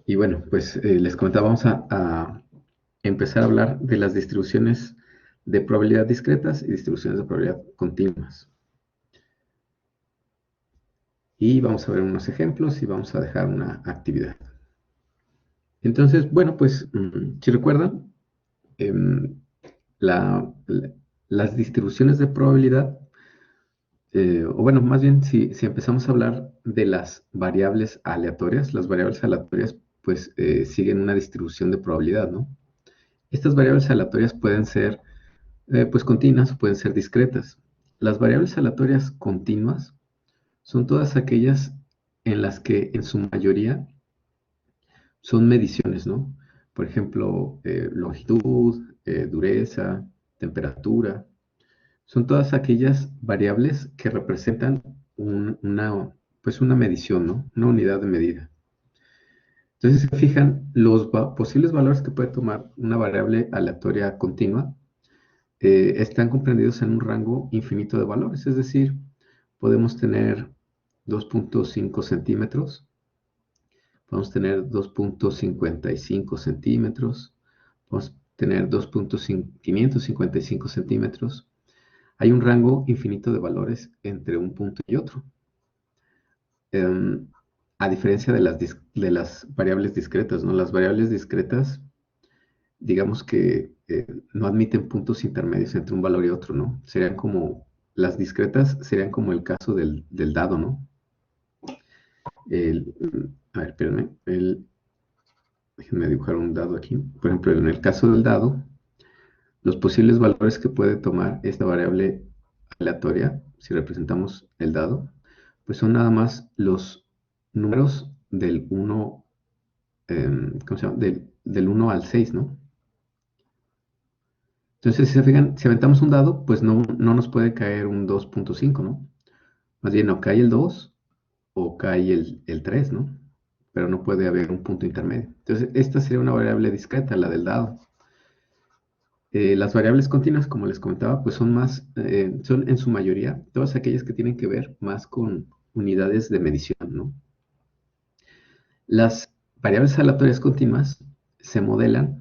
Y bueno, pues les comentaba, vamos a empezar a hablar de las distribuciones de probabilidad discretas y distribuciones de probabilidad continuas. Y vamos a ver unos ejemplos y vamos a dejar una actividad. Entonces, bueno, pues si recuerdan, em, las distribuciones de probabilidad, o bueno, más bien si empezamos a hablar de las variables aleatorias, las variables aleatorias pues siguen una distribución de probabilidad, ¿no? Estas variables aleatorias pueden ser pues continuas o pueden ser discretas. Las variables aleatorias continuas son todas aquellas en las que en su mayoría son mediciones, ¿no? Por ejemplo, longitud, dureza, temperatura. Son todas aquellas variables que representan pues una medición, ¿no? Una unidad de medida. Entonces, si se fijan, los posibles valores que puede tomar una variable aleatoria continua están comprendidos en un rango infinito de valores, es decir, podemos tener 2.5 centímetros, podemos tener 2.55 centímetros, podemos tener 2.555 centímetros. Hay un rango infinito de valores entre un punto y otro. Em, a diferencia de las variables discretas, ¿no? Las variables discretas, digamos que no admiten puntos intermedios entre un valor y otro, ¿no? Serían como, las discretas serían como el caso del dado, ¿no? A ver, espérenme, déjenme dibujar un dado aquí. Por ejemplo, en el caso del dado, los posibles valores que puede tomar esta variable aleatoria, si representamos el dado, pues son nada más los números del 1, ¿cómo se llama? Del 1 al 6, ¿no? Entonces, si se fijan, si aventamos un dado, pues no nos puede caer un 2.5, ¿no? Más bien, o cae el 2 o cae el 3, ¿no? Pero no puede haber un punto intermedio. Entonces, esta sería una variable discreta, la del dado. Las variables continuas, como les comentaba, pues son en su mayoría todas aquellas que tienen que ver más con unidades de medición, ¿no? Las variables aleatorias continuas se modelan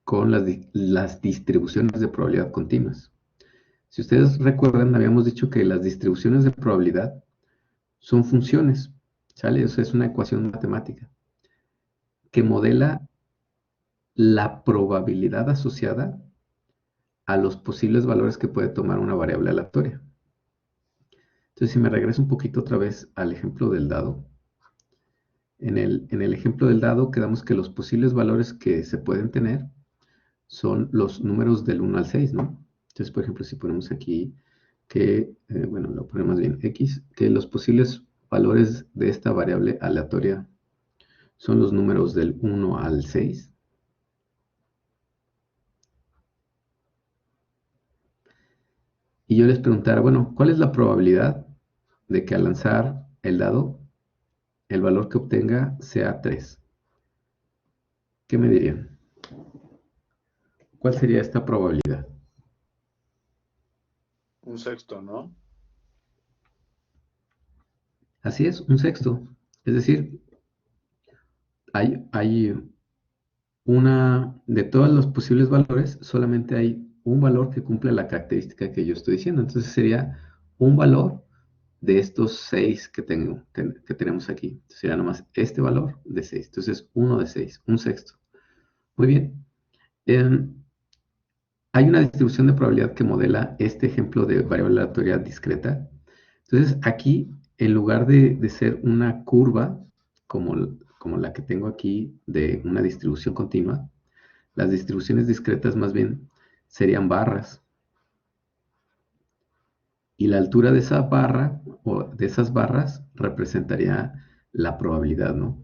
con las distribuciones de probabilidad continuas. Si ustedes recuerdan, habíamos dicho que las distribuciones de probabilidad son funciones, ¿sale? O sea, es una ecuación matemática que modela la probabilidad asociada a los posibles valores que puede tomar una variable aleatoria. Entonces, si me regreso un poquito otra vez al ejemplo del dado, en el ejemplo del dado quedamos que los posibles valores que se pueden tener son los números del 1 al 6, ¿no? Entonces, por ejemplo, si ponemos aquí que, bueno, lo ponemos bien, x, que los posibles valores de esta variable aleatoria son los números del 1 al 6. Y yo les preguntara, bueno, ¿cuál es la probabilidad de que al lanzar el dado, el valor que obtenga sea 3? ¿Qué me dirían? ¿Cuál sería esta probabilidad? Un sexto, ¿no? Así es, un sexto. Es decir, hay de todos los posibles valores, solamente hay un valor que cumple la característica que yo estoy diciendo. Entonces sería un valor de estos 6 que tenemos aquí. Entonces sería nomás este valor de 6. Entonces, uno de 6, un sexto. Muy bien. Em, Hay una distribución de probabilidad que modela este ejemplo de variable aleatoria discreta. Entonces, aquí, en lugar de ser una curva, como la que tengo aquí de una distribución continua, las distribuciones discretas más bien serían barras. Y la altura de esa barra o de esas barras representaría la probabilidad, ¿no?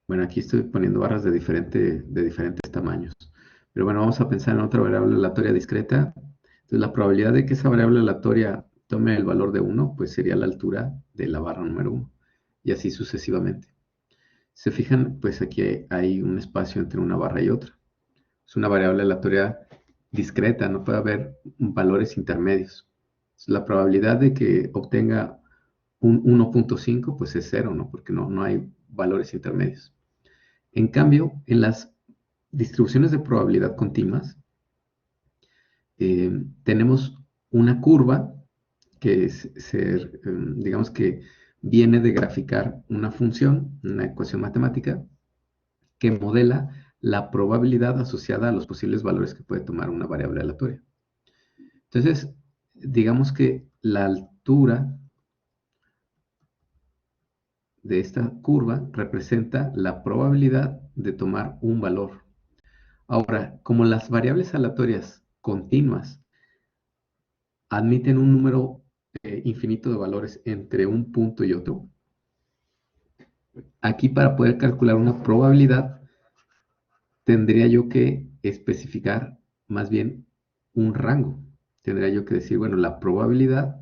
Bueno, aquí estoy poniendo barras de diferentes tamaños. Pero bueno, vamos a pensar en otra variable aleatoria discreta. Entonces, la probabilidad de que esa variable aleatoria tome el valor de 1, pues sería la altura de la barra número 1. Y así sucesivamente. Se fijan, pues aquí hay un espacio entre una barra y otra. Es una variable aleatoria discreta, no puede haber valores intermedios. La probabilidad de que obtenga Un 1.5 pues es cero, ¿no? Porque no hay valores intermedios. En cambio, en las distribuciones de probabilidad continuas, tenemos una curva que digamos que viene de graficar una función, una ecuación matemática, que modela la probabilidad asociada a los posibles valores que puede tomar una variable aleatoria. Entonces, digamos que la altura de esta curva representa la probabilidad de tomar un valor. Ahora, como las variables aleatorias continuas admiten un número infinito de valores entre un punto y otro, aquí para poder calcular una probabilidad tendría yo que especificar más bien un rango. Tendría yo que decir, bueno, la probabilidad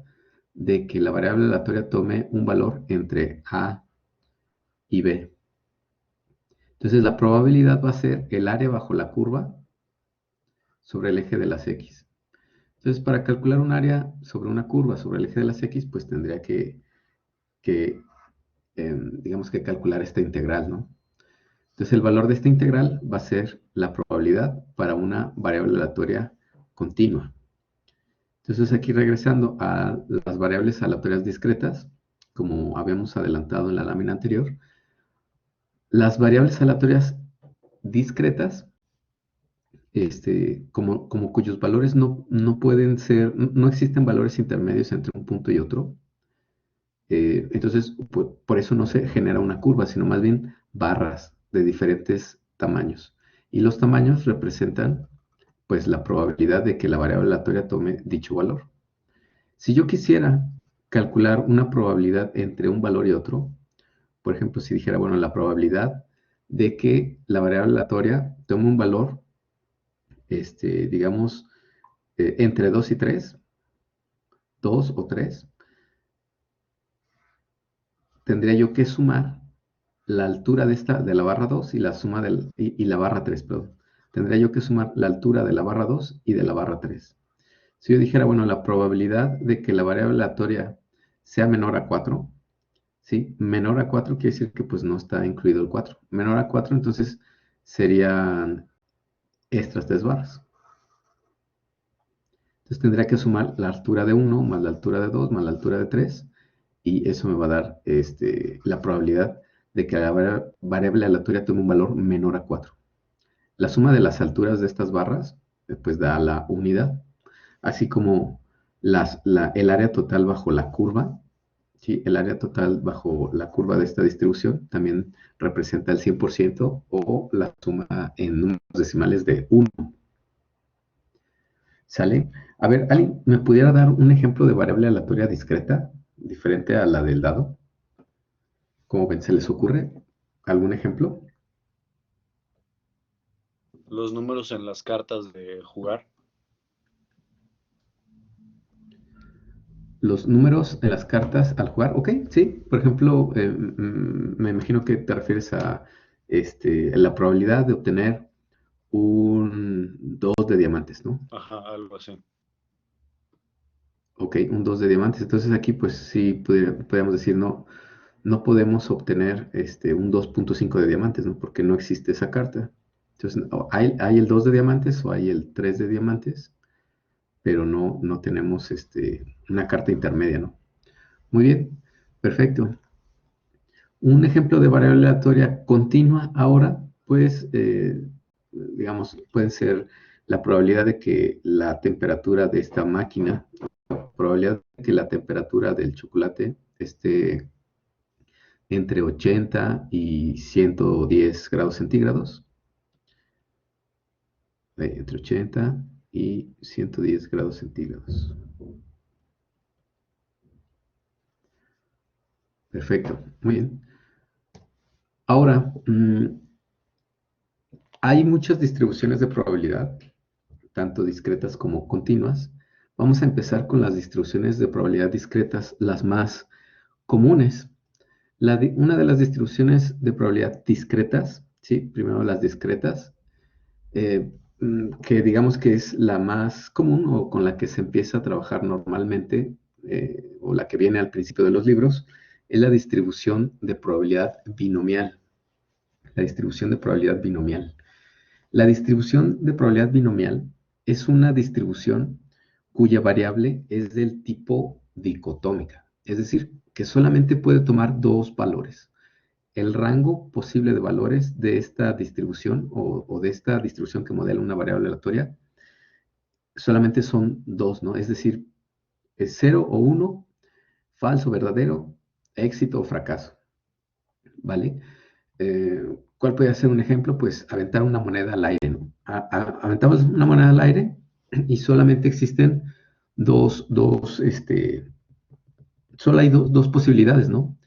de que la variable aleatoria tome un valor entre A y B. Entonces la probabilidad va a ser el área bajo la curva sobre el eje de las X. Entonces para calcular un área sobre una curva sobre el eje de las X, pues tendría digamos que calcular esta integral, ¿no? Entonces el valor de esta integral va a ser la probabilidad para una variable aleatoria continua. Entonces aquí regresando a las variables aleatorias discretas, como habíamos adelantado en la lámina anterior, las variables aleatorias discretas, como cuyos valores no pueden ser, no existen valores intermedios entre un punto y otro, entonces por eso no se genera una curva, sino más bien barras de diferentes tamaños. Y los tamaños representan pues la probabilidad de que la variable aleatoria tome dicho valor. Si yo quisiera calcular una probabilidad entre un valor y otro, por ejemplo, si dijera, bueno, la probabilidad de que la variable aleatoria tome un valor, digamos, entre 2 y 3, 2 o 3, tendría yo que sumar la altura de la barra 2 y la suma y la barra 3, perdón. Tendría yo que sumar la altura de la barra 2 y de la barra 3. Si yo dijera, bueno, la probabilidad de que la variable aleatoria sea menor a 4, ¿sí? Menor a 4 quiere decir que pues no está incluido el 4. Menor a 4 entonces serían estas 3 barras. Entonces tendría que sumar la altura de 1 más la altura de 2 más la altura de 3 y eso me va a dar la probabilidad de que la variable aleatoria tome un valor menor a 4. La suma de las alturas de estas barras pues da la unidad, así como el área total bajo la curva. Sí, el área total bajo la curva de esta distribución también representa el 100% o la suma en números decimales de 1. ¿Sale? A ver, ¿alguien me pudiera dar un ejemplo de variable aleatoria discreta diferente a la del dado? ¿Cómo ven? ¿Se les ocurre algún ejemplo? Los números en las cartas de jugar. Los números en las cartas al jugar, ok, sí. Por ejemplo, me imagino que te refieres a la probabilidad de obtener un 2 de diamantes, ¿no? Ajá, algo así. Ok, un 2 de diamantes. Entonces aquí pues sí podríamos decir no podemos obtener un 2.5 de diamantes, ¿no? Porque no existe esa carta. Entonces hay el 2 de diamantes o hay el 3 de diamantes, pero no tenemos una carta intermedia, ¿no? Muy bien, perfecto. Un ejemplo de variable aleatoria continua ahora, pues, digamos, puede ser la probabilidad de que la temperatura de esta máquina, la probabilidad de que la temperatura del chocolate esté entre 80 y 110 grados centígrados, entre 80 y 110 grados centígrados. Perfecto, muy bien. Ahora, hay muchas distribuciones de probabilidad, tanto discretas como continuas. Vamos a empezar con las distribuciones de probabilidad discretas, las más comunes. Una de las distribuciones de probabilidad discretas, ¿sí? Primero las discretas, que digamos que es la más común o con la que se empieza a trabajar normalmente, o la que viene al principio de los libros, es la distribución de probabilidad binomial. La distribución de probabilidad binomial. La distribución de probabilidad binomial es una distribución cuya variable es del tipo dicotómica, es decir, que solamente puede tomar dos valores. El rango posible de valores de esta distribución o de esta distribución que modela una variable aleatoria solamente son dos, ¿no? Es decir, es 0 o 1, falso, verdadero, éxito o fracaso, ¿vale? ¿Cuál puede ser un ejemplo? Pues aventar una moneda al aire, ¿no? Aventamos una moneda al aire y solamente existen solo hay dos posibilidades, ¿no?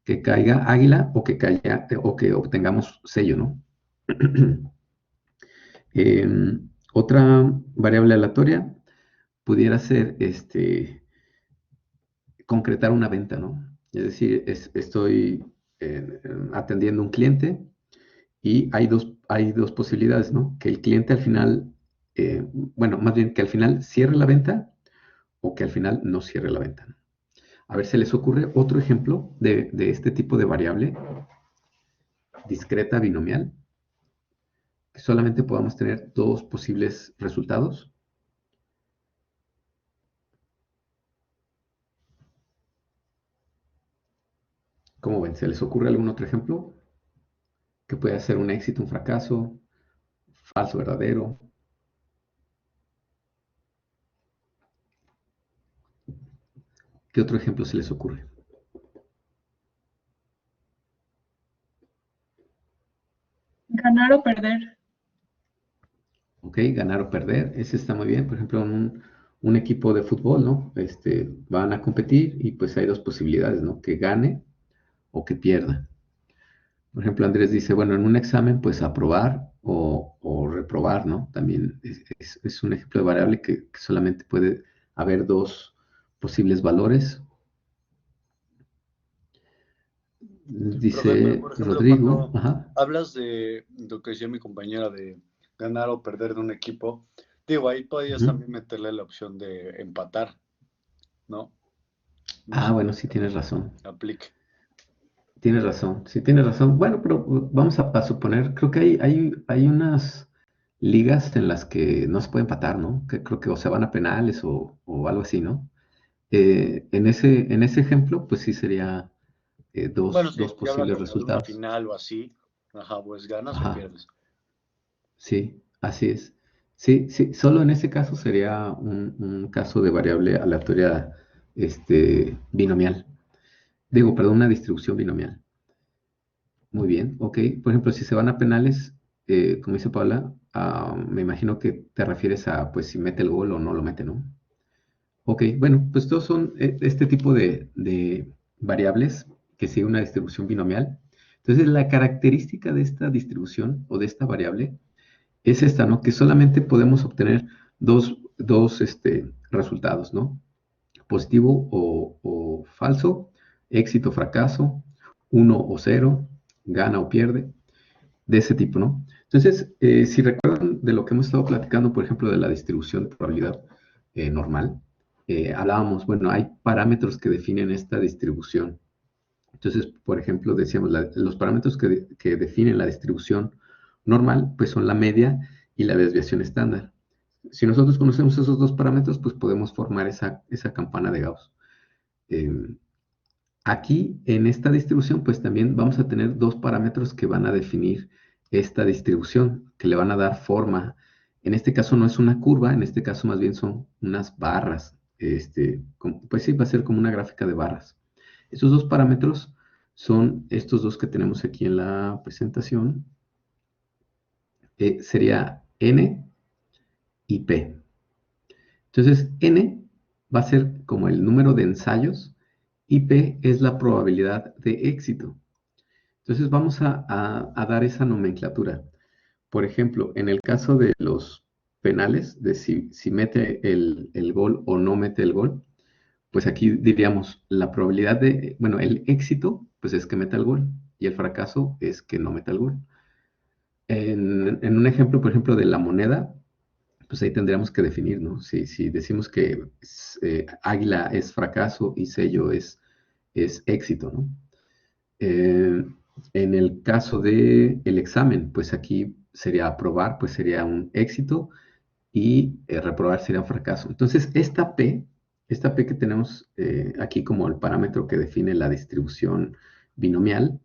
Que caiga águila o que obtengamos sello, ¿no? Otra variable aleatoria pudiera ser concretar una venta, ¿no? Es decir, estoy atendiendo a un cliente y hay dos posibilidades, ¿no? Que el cliente al final, bueno, más bien que al final cierre la venta o que al final no cierre la venta, ¿no? A ver, ¿se les ocurre otro ejemplo de este tipo de variable discreta binomial? Que solamente podamos tener dos posibles resultados. ¿Cómo ven? ¿Se les ocurre algún otro ejemplo? Que puede ser un éxito, un fracaso, falso, verdadero. ¿Qué otro ejemplo se les ocurre? Ganar o perder. Ok, ganar o perder, ese está muy bien. Por ejemplo, un equipo de fútbol, ¿no? Van a competir y pues hay dos posibilidades, ¿no? Que gane o que pierda. Por ejemplo, Andrés dice, bueno, en un examen, pues aprobar o reprobar, ¿no? También es un ejemplo de variable que solamente puede haber dos posibles valores. Profe, pero Dice por ejemplo, Rodrigo, cuando ajá, hablas de lo que decía mi compañera de ganar o perder de un equipo, digo, ahí podrías ujú. también meterle la opción de empatar, ¿no? No Ah, sé bueno, si sí tienes también razón. aplique. Tienes razón, sí tienes razón. Bueno, pero vamos a suponer, creo que hay unas ligas en las que no se puede empatar, ¿no? Que creo que o se van a penales o algo así, ¿no? En ese ejemplo, pues sí sería Bueno, dos sí, ya habla posibles como de una resultados. final o así. Ajá, pues ganas o Ajá, pierdes. sí, así es. Sí, sí, solo en ese caso sería un caso de variable aleatoria binomial. Digo, perdón, una distribución binomial. Muy bien, ok. Por ejemplo, si se van a penales, como dice Paula, me imagino que te refieres a, pues, si mete el gol o no lo mete, ¿no? Ok, bueno, pues todos son este tipo de variables que sigue una distribución binomial. Entonces, la característica de esta distribución o de esta variable es esta, ¿no? Que solamente podemos obtener dos resultados, ¿no? Positivo o falso, éxito, fracaso, uno o cero, gana o pierde, de ese tipo, ¿no? Entonces, si recuerdan de lo que hemos estado platicando, por ejemplo, de la distribución de probabilidad normal, hablábamos, bueno, hay parámetros que definen esta distribución. Entonces, por ejemplo, decíamos, los parámetros que definen la distribución normal, pues son la media y la desviación estándar. Si nosotros conocemos esos dos parámetros, pues podemos formar esa campana de Gauss. Eh, Aquí, en esta distribución, pues también vamos a tener dos parámetros que van a definir esta distribución, que le van a dar forma. En este caso no es una curva, en este caso más bien son unas barras. Pues sí, va a ser como una gráfica de barras. Esos dos parámetros son estos dos que tenemos aquí en la presentación. Sería N y P. Entonces, N va a ser como el número de ensayos y P es la probabilidad de éxito. Entonces vamos a dar esa nomenclatura. Por ejemplo, en el caso de los penales, de si mete el gol o no mete el gol, pues aquí diríamos la probabilidad bueno, el éxito, pues es que meta el gol y el fracaso es que no meta el gol. En un ejemplo, por ejemplo, de la moneda, pues ahí tendríamos que definir, ¿no? Si decimos que águila es fracaso y sello es éxito, ¿no? En el caso del examen, pues aquí sería aprobar, pues sería un éxito y reprobar sería un fracaso. Entonces, esta P que tenemos aquí como el parámetro que define la distribución binomial,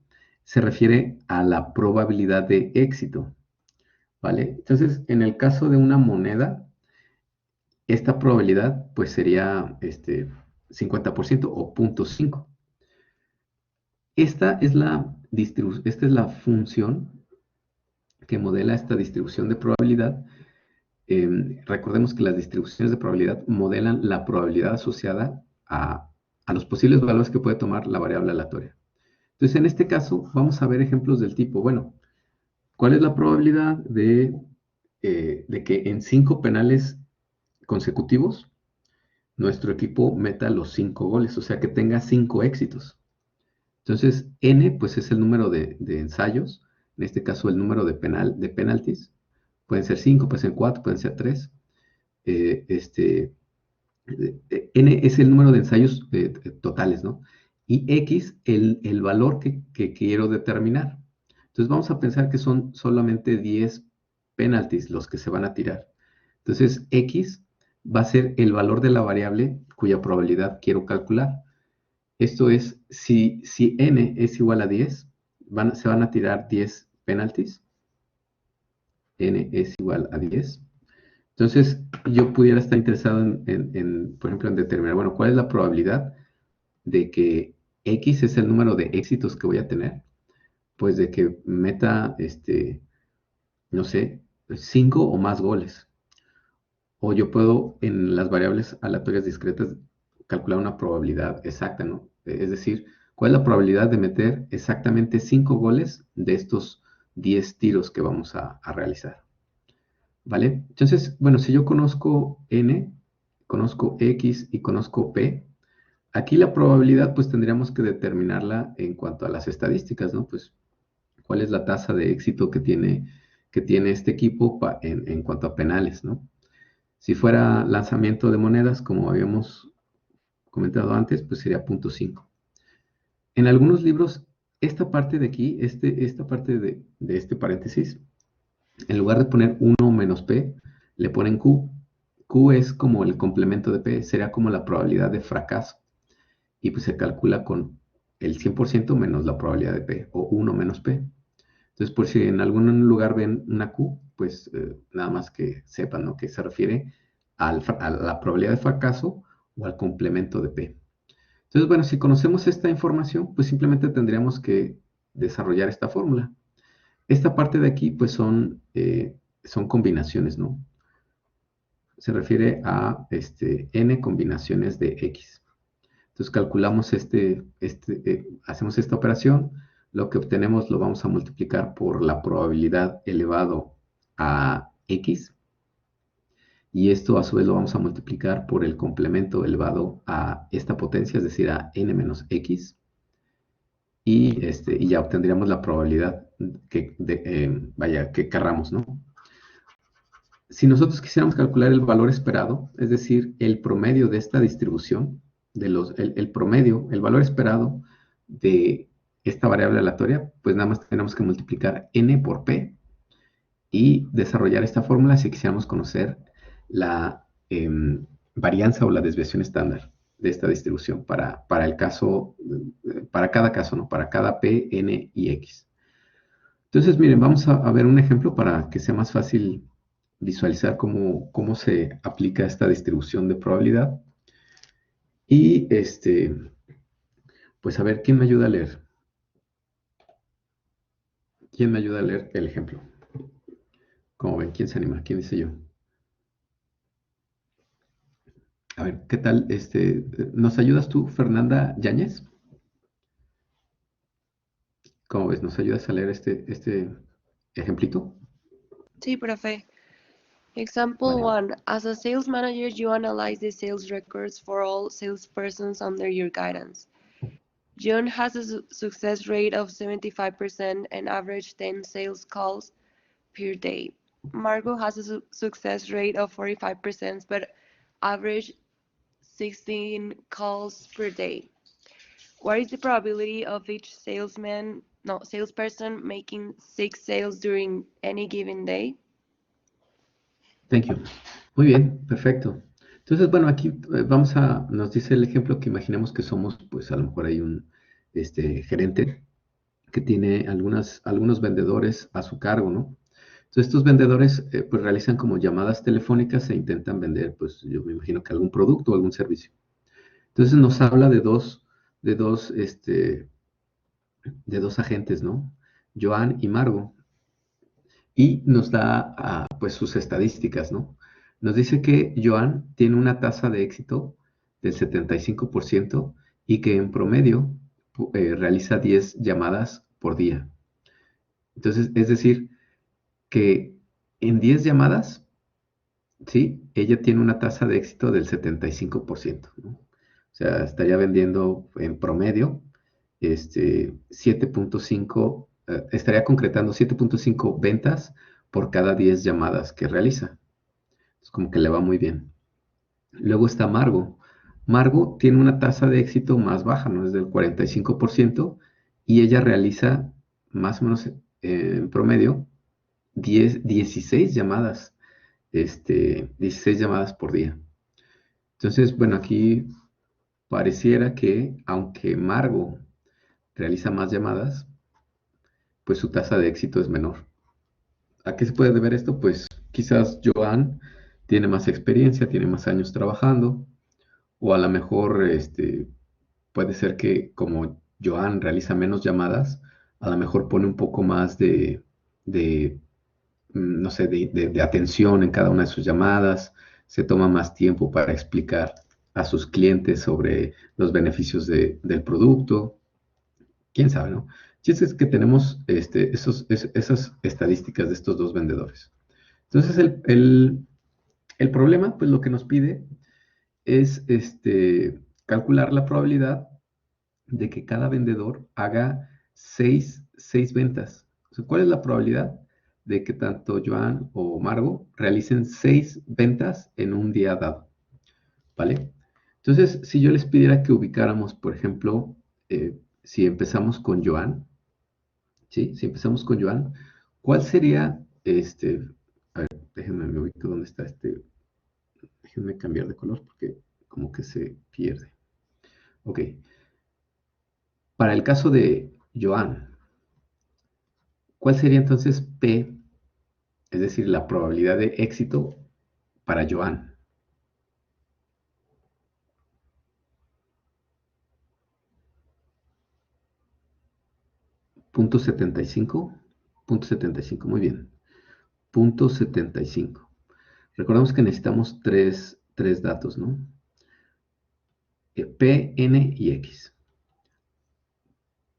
se refiere a la probabilidad de éxito, ¿vale? Entonces, en el caso de una moneda, esta probabilidad pues sería 50% o 0.5. Esta es la función que modela esta distribución de probabilidad. Recordemos que las distribuciones de probabilidad modelan la probabilidad asociada a los posibles valores que puede tomar la variable aleatoria. Entonces, en este caso, vamos a ver ejemplos del tipo, bueno, ¿cuál es la probabilidad de que en 5 penales consecutivos nuestro equipo meta los 5 goles, o sea, que tenga 5 éxitos? Entonces, n, pues es el número de ensayos, en este caso el número de penalties, pueden ser 5, pueden ser 4, pueden ser 3. N es el número de ensayos totales, ¿no? Y X, el valor que quiero determinar. Entonces vamos a pensar que son solamente 10 penalties los que se van a tirar. Entonces X va a ser el valor de la variable cuya probabilidad quiero calcular. Esto es, si N es igual a 10, se van a tirar 10 penalties. N es igual a 10. Entonces, yo pudiera estar interesado por ejemplo, en determinar, bueno, ¿cuál es la probabilidad de que X es el número de éxitos que voy a tener? Pues de que meta, no sé, 5 o más goles. O yo puedo, en las variables aleatorias discretas, calcular una probabilidad exacta, ¿no? Es decir, ¿cuál es la probabilidad de meter exactamente 5 goles de estos 10 tiros que vamos a realizar? ¿Vale? Entonces, bueno, si yo conozco n, conozco x y conozco p, aquí la probabilidad pues tendríamos que determinarla en cuanto a las estadísticas, ¿no? Pues, ¿cuál es la tasa de éxito que tiene este equipo en cuanto a penales, ¿no? Si fuera lanzamiento de monedas, como habíamos comentado antes, pues sería 0.5. En algunos libros, esta parte de aquí, esta parte de este paréntesis, en lugar de poner 1 menos P, le ponen Q. Q es como el complemento de P, sería como la probabilidad de fracaso. Y pues se calcula con el 100% menos la probabilidad de P, o 1 menos P. Entonces, por si en algún lugar ven una Q, pues nada más que sepan, ¿no? Que se refiere a la probabilidad de fracaso o al complemento de P. Entonces, bueno, si conocemos esta información, pues simplemente tendríamos que desarrollar esta fórmula. Esta parte de aquí, pues son combinaciones, ¿no? Se refiere a n combinaciones de x. Entonces calculamos hacemos esta operación, lo que obtenemos lo vamos a multiplicar por la probabilidad elevado a x, y esto a su vez lo vamos a multiplicar por el complemento elevado a esta potencia, es decir, a n menos x, y ya obtendríamos la probabilidad que querramos, ¿no? Si nosotros quisiéramos calcular el valor esperado, es decir, el promedio de esta distribución, el promedio, el valor esperado de esta variable aleatoria, pues nada más tenemos que multiplicar n por p y desarrollar esta fórmula si quisiéramos conocer la varianza o la desviación estándar de esta distribución para el caso, para cada caso, ¿no? Para cada p, n y x. Entonces, miren, vamos a ver un ejemplo para que sea más fácil visualizar cómo se aplica esta distribución de probabilidad. Y pues a ver, ¿quién me ayuda a leer? ¿Quién me ayuda a leer el ejemplo? Como ven, ¿quién se anima? ¿Quién dice yo? A ver, ¿qué tal? ¿Nos ayudas tú, Fernanda Yáñez? ¿Cómo ves? ¿Nos ayudas a leer este ejemplito? Sí, profe. Example Vale. 1. As a sales manager, you analyze the sales records for all salespersons under your guidance. John has a success rate of 75% and average 10 sales calls per day. Margot has a success rate of 45%, but average 16 calls per day. What is the probability of each salesperson making 6 sales during any given day? Thank you. Muy bien, perfecto. Entonces, bueno, aquí nos dice el ejemplo que imaginemos que somos, pues a lo mejor hay un gerente que tiene algunos vendedores a su cargo, ¿no? Entonces, estos vendedores, pues realizan como llamadas telefónicas e intentan vender, pues yo me imagino que algún producto o algún servicio. Entonces, nos habla de dos agentes, ¿no? Joan y Margo. Y nos da pues sus estadísticas, ¿no? Nos dice que Joan tiene una tasa de éxito del 75% y que en promedio realiza 10 llamadas por día. Entonces, es decir, que en 10 llamadas, ¿sí? Ella tiene una tasa de éxito del 75%, ¿no? O sea, estaría vendiendo en promedio 7.5, estaría concretando 7.5 ventas por cada 10 llamadas que realiza. Es como que le va muy bien. Luego está Margo. Margo tiene una tasa de éxito más baja, ¿no? Es del 45%, y ella realiza más o menos en promedio 16 llamadas, 16 llamadas por día. Entonces, bueno, aquí pareciera que aunque Margo realiza más llamadas, pues su tasa de éxito es menor. ¿A qué se puede deber esto? Pues quizás Joan tiene más experiencia, tiene más años trabajando, o a lo mejor puede ser que como Joan realiza menos llamadas, a lo mejor pone un poco más no sé, de atención en cada una de sus llamadas, se toma más tiempo para explicar a sus clientes sobre los beneficios del producto. Quién sabe, ¿no? Chiste es que tenemos esas estadísticas de estos dos vendedores. Entonces, el problema, pues lo que nos pide es calcular la probabilidad de que cada vendedor haga 6 ventas. O sea, ¿cuál es la probabilidad de que tanto Joan o Margo realicen 6 ventas en un día dado? ¿Vale? Entonces, si yo les pidiera que ubicáramos, por ejemplo, si empezamos con Joan, ¿sí? Si empezamos con Joan, ¿cuál sería a ver, déjenme me ubico dónde está déjenme cambiar de color porque como que se pierde. Ok. Para el caso de Joan, ¿cuál sería entonces P? Es decir, la probabilidad de éxito para Joan. .75. .75, muy bien. .75. Recordemos que necesitamos tres datos, ¿no? P, N y X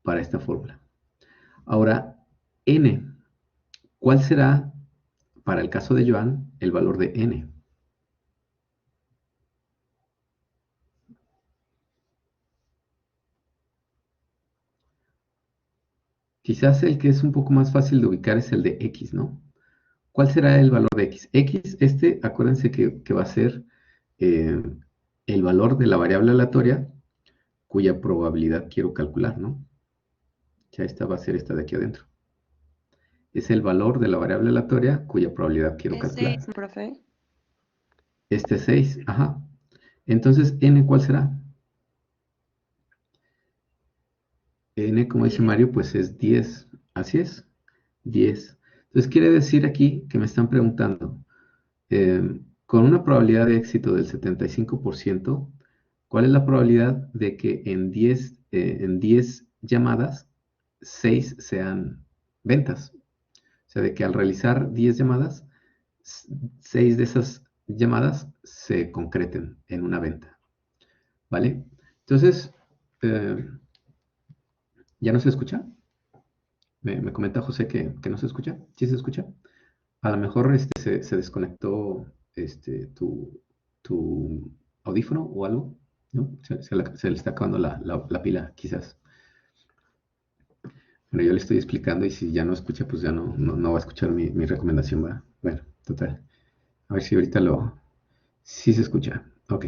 para esta fórmula. Ahora, N, ¿cuál será para el caso de Joan el valor de N? Quizás el que es un poco más fácil de ubicar es el de X, ¿no? ¿Cuál será el valor de X? X, acuérdense que va a ser el valor de la variable aleatoria cuya probabilidad quiero calcular, ¿no? Ya esta va a ser esta de aquí adentro. Es el valor de la variable aleatoria cuya probabilidad quiero calcular. Es 6, profe. 6, ajá. Entonces, N, ¿cuál será? N, como dice 10. Mario, pues es 10. Así es, 10. Entonces, quiere decir aquí que me están preguntando, con una probabilidad de éxito del 75%, ¿cuál es la probabilidad de que en 10 llamadas, 6 sean ventas? O sea, de que al realizar 10 llamadas, 6 de esas llamadas se concreten en una venta. ¿Vale? Entonces, ¿ya no se escucha? Me comenta José que no se escucha. ¿Sí se escucha? A lo mejor se desconectó tu audífono o algo, ¿no? Se le está acabando la pila, quizás. Bueno, yo le estoy explicando y si ya no escucha, pues ya no va a escuchar mi recomendación, ¿verdad? Bueno, total. A ver si ahorita sí se escucha. Ok.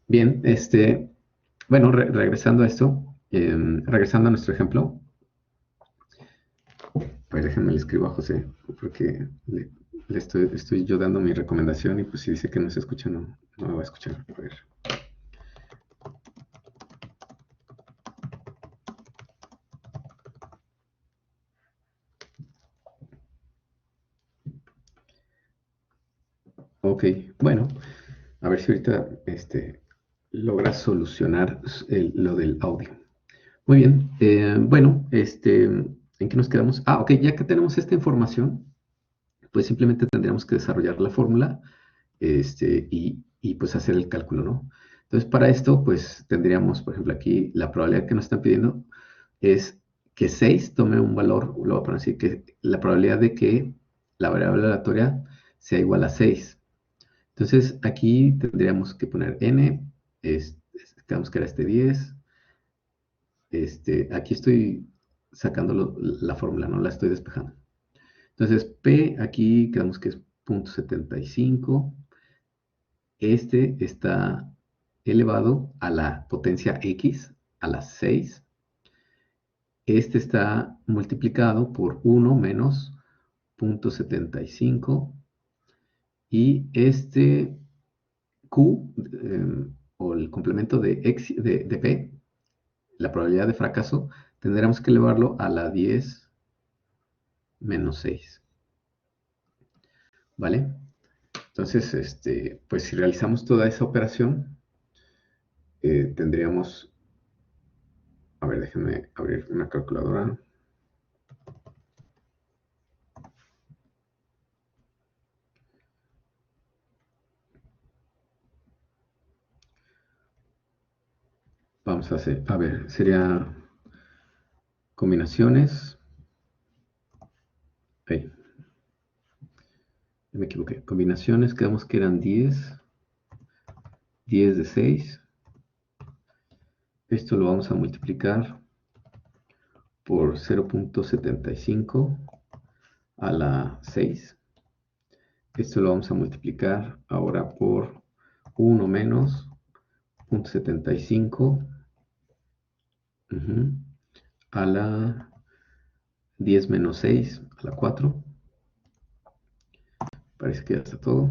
Bien, bueno, regresando a esto, regresando a nuestro ejemplo, pues déjenme le escribo a José, porque le estoy yo dando mi recomendación y pues si dice que no se escucha, no me va a escuchar. A ver. Ok, bueno, a ver si ahorita logra solucionar lo del audio. Muy bien, bueno, ¿en qué nos quedamos? Ah, ok, ya que tenemos esta información, pues simplemente tendríamos que desarrollar la fórmula y pues hacer el cálculo, ¿no? Entonces, para esto, pues tendríamos, por ejemplo, aquí la probabilidad que nos están pidiendo es que 6 tome un valor, lo voy a poner así, que la probabilidad de que la variable aleatoria sea igual a 6. Entonces, aquí tendríamos que poner n, digamos que era 10. Aquí estoy sacando la fórmula, no la estoy despejando. Entonces, P aquí quedamos que es 0.75. Este está elevado a la potencia x, a las 6. Este está multiplicado por 1 menos 0.75. Y este Q, o el complemento de P, la probabilidad de fracaso, tendremos que elevarlo a la 10 menos 6. ¿Vale? Entonces, pues si realizamos toda esa operación, tendríamos, a ver, déjenme abrir una calculadora. Vamos a hacer, a ver, sería combinaciones. Ahí, me equivoqué. Combinaciones, quedamos que eran 10 de 6. Esto lo vamos a multiplicar por 0.75 a la 6. Esto lo vamos a multiplicar ahora por 1 menos 0.75 a la 10 menos 6 a la 4. Parece que ya está todo.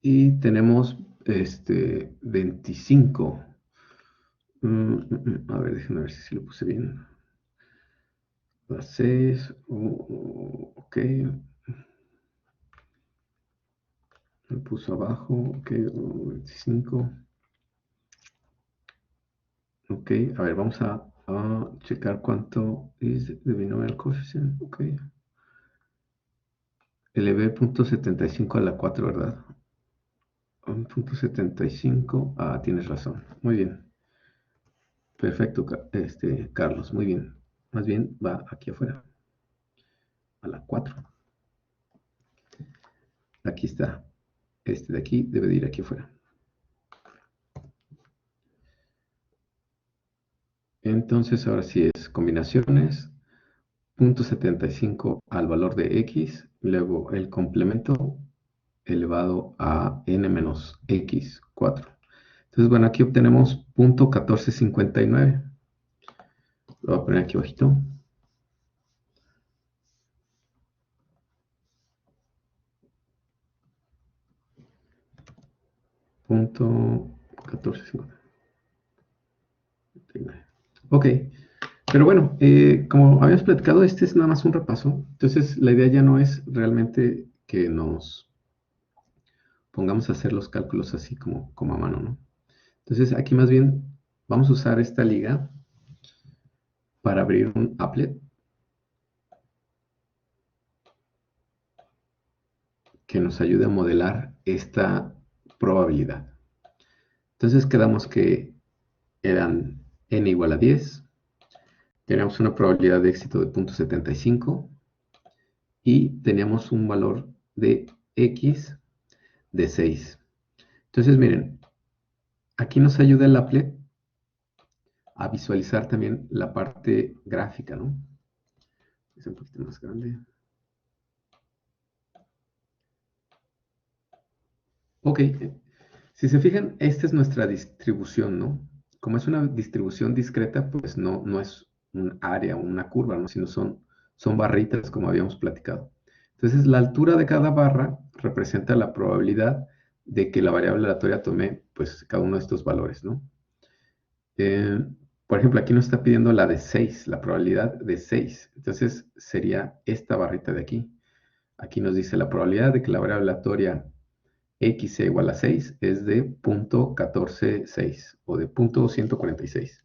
Y tenemos 25. A ver, déjenme ver si lo puse bien. Las 6. Ok. Lo puso abajo. Ok. 25. Ok. A ver, vamos a checar cuánto es de binomial coeficient. Ok. Elevé 0.75 a la 4, ¿verdad? 0.75. Ah, tienes razón. Muy bien. Perfecto, Carlos. Muy bien. Más bien va aquí afuera. A la 4. Aquí está. Este de aquí debe de ir aquí afuera. Entonces, ahora sí es combinaciones. 0.75 al valor de x. Luego el complemento elevado a n menos x, 4. Entonces, bueno, aquí obtenemos 0.1459. Lo voy a poner aquí abajito. Punto 1459. Ok, pero bueno, como habíamos platicado, este es nada más un repaso. Entonces, la idea ya no es realmente que nos pongamos a hacer los cálculos así como a mano, ¿no? Entonces, aquí más bien vamos a usar esta liga para abrir un applet que nos ayude a modelar esta probabilidad. Entonces, quedamos que eran n igual a 10. Teníamos una probabilidad de éxito de 0.75 y teníamos un valor de x de 6. Entonces, miren, aquí nos ayuda el applet a visualizar también la parte gráfica, ¿no? Es un poquito más grande. Ok, si se fijan, esta es nuestra distribución, ¿no? Como es una distribución discreta, pues no es un área, una curva, ¿no? Sino son barritas, como habíamos platicado. Entonces, la altura de cada barra representa la probabilidad de que la variable aleatoria tome, pues, cada uno de estos valores, ¿no? Por ejemplo, aquí nos está pidiendo la de 6, la probabilidad de 6. Entonces, sería esta barrita de aquí. Aquí nos dice la probabilidad de que la variable aleatoria x sea igual a 6 es de 0.146 o de 0.146.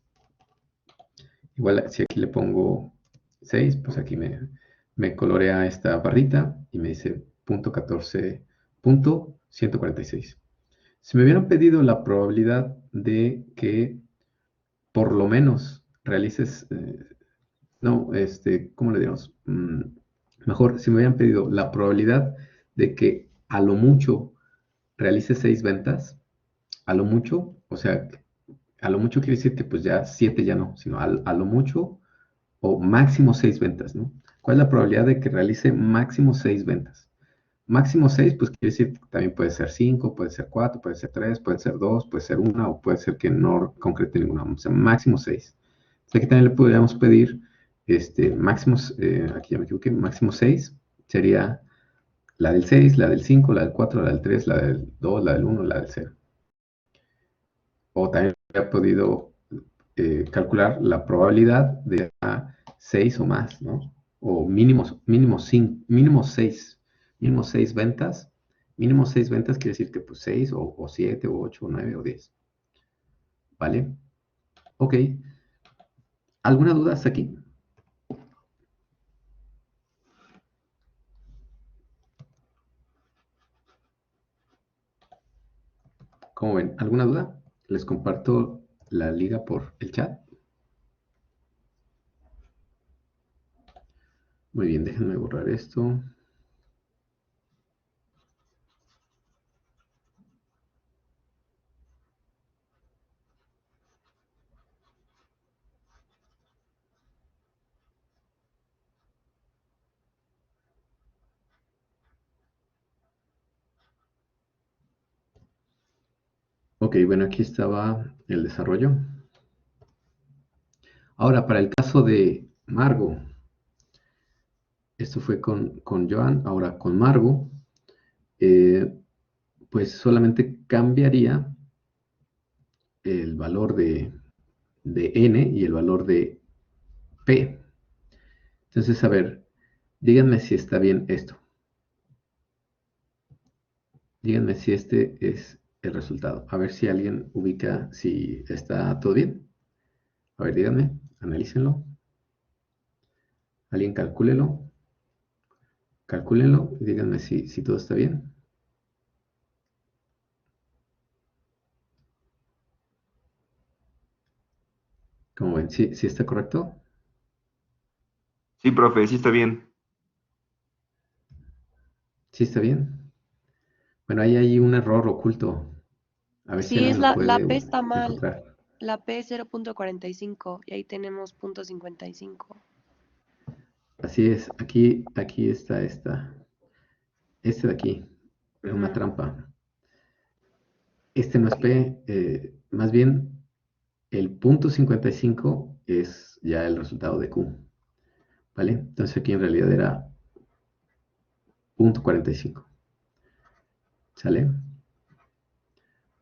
Igual si aquí le pongo 6, pues aquí me colorea esta barrita y me dice 0.146. Si me hubieran pedido la probabilidad de que por lo menos realices, ¿cómo le digamos? Mejor, si me hubieran pedido la probabilidad de que a lo mucho realice 6 ventas, a lo mucho, o sea, a lo mucho quiere decir que pues ya 7 ya no, sino a lo mucho o máximo 6 ventas, ¿no? ¿Cuál es la probabilidad de que realice máximo 6 ventas? Máximo 6, pues quiere decir que también puede ser 5, puede ser 4, puede ser 3, puede ser 2, puede ser 1 o puede ser que no concrete ninguna. O sea, máximo 6. O sea, aquí también le podríamos pedir máximos, aquí ya me equivoqué, máximo 6 sería la del 6, la del 5, la del 4, la del 3, la del 2, la del 1, la del 0. O también habría podido calcular la probabilidad de 6 o más, ¿no? O mínimo 6, mínimo 6 ventas. Mínimo 6 ventas quiere decir que pues 6 o 7 o 8 o 9 o 10. ¿Vale? Ok. ¿Alguna duda hasta aquí? ¿Cómo ven? ¿Alguna duda? Les comparto la liga por el chat. Muy bien, déjenme borrar esto. Ok, bueno, aquí estaba el desarrollo. Ahora, para el caso de Margo, esto fue con Joan, ahora con Margo, pues solamente cambiaría el valor de n y el valor de p. Entonces, a ver, díganme si está bien esto. Díganme si este es el resultado. A ver si alguien ubica si está todo bien. A ver, díganme, analícenlo. Alguien calcúlelo. Calcúlenlo y díganme si todo está bien. ¿Cómo ven? ¿Sí está correcto? Sí, profe, sí está bien. ¿Sí está bien? Bueno, ahí hay un error oculto. A ver si Sí, alguien lo la puede P está mal. encontrar. La P es 0.45 y ahí tenemos 0.55. Así es, aquí está este de aquí, es una Ujú. trampa. Este no es P, más bien el punto 55 es ya el resultado de Q, ¿vale? Entonces aquí en realidad era punto 45, ¿sale?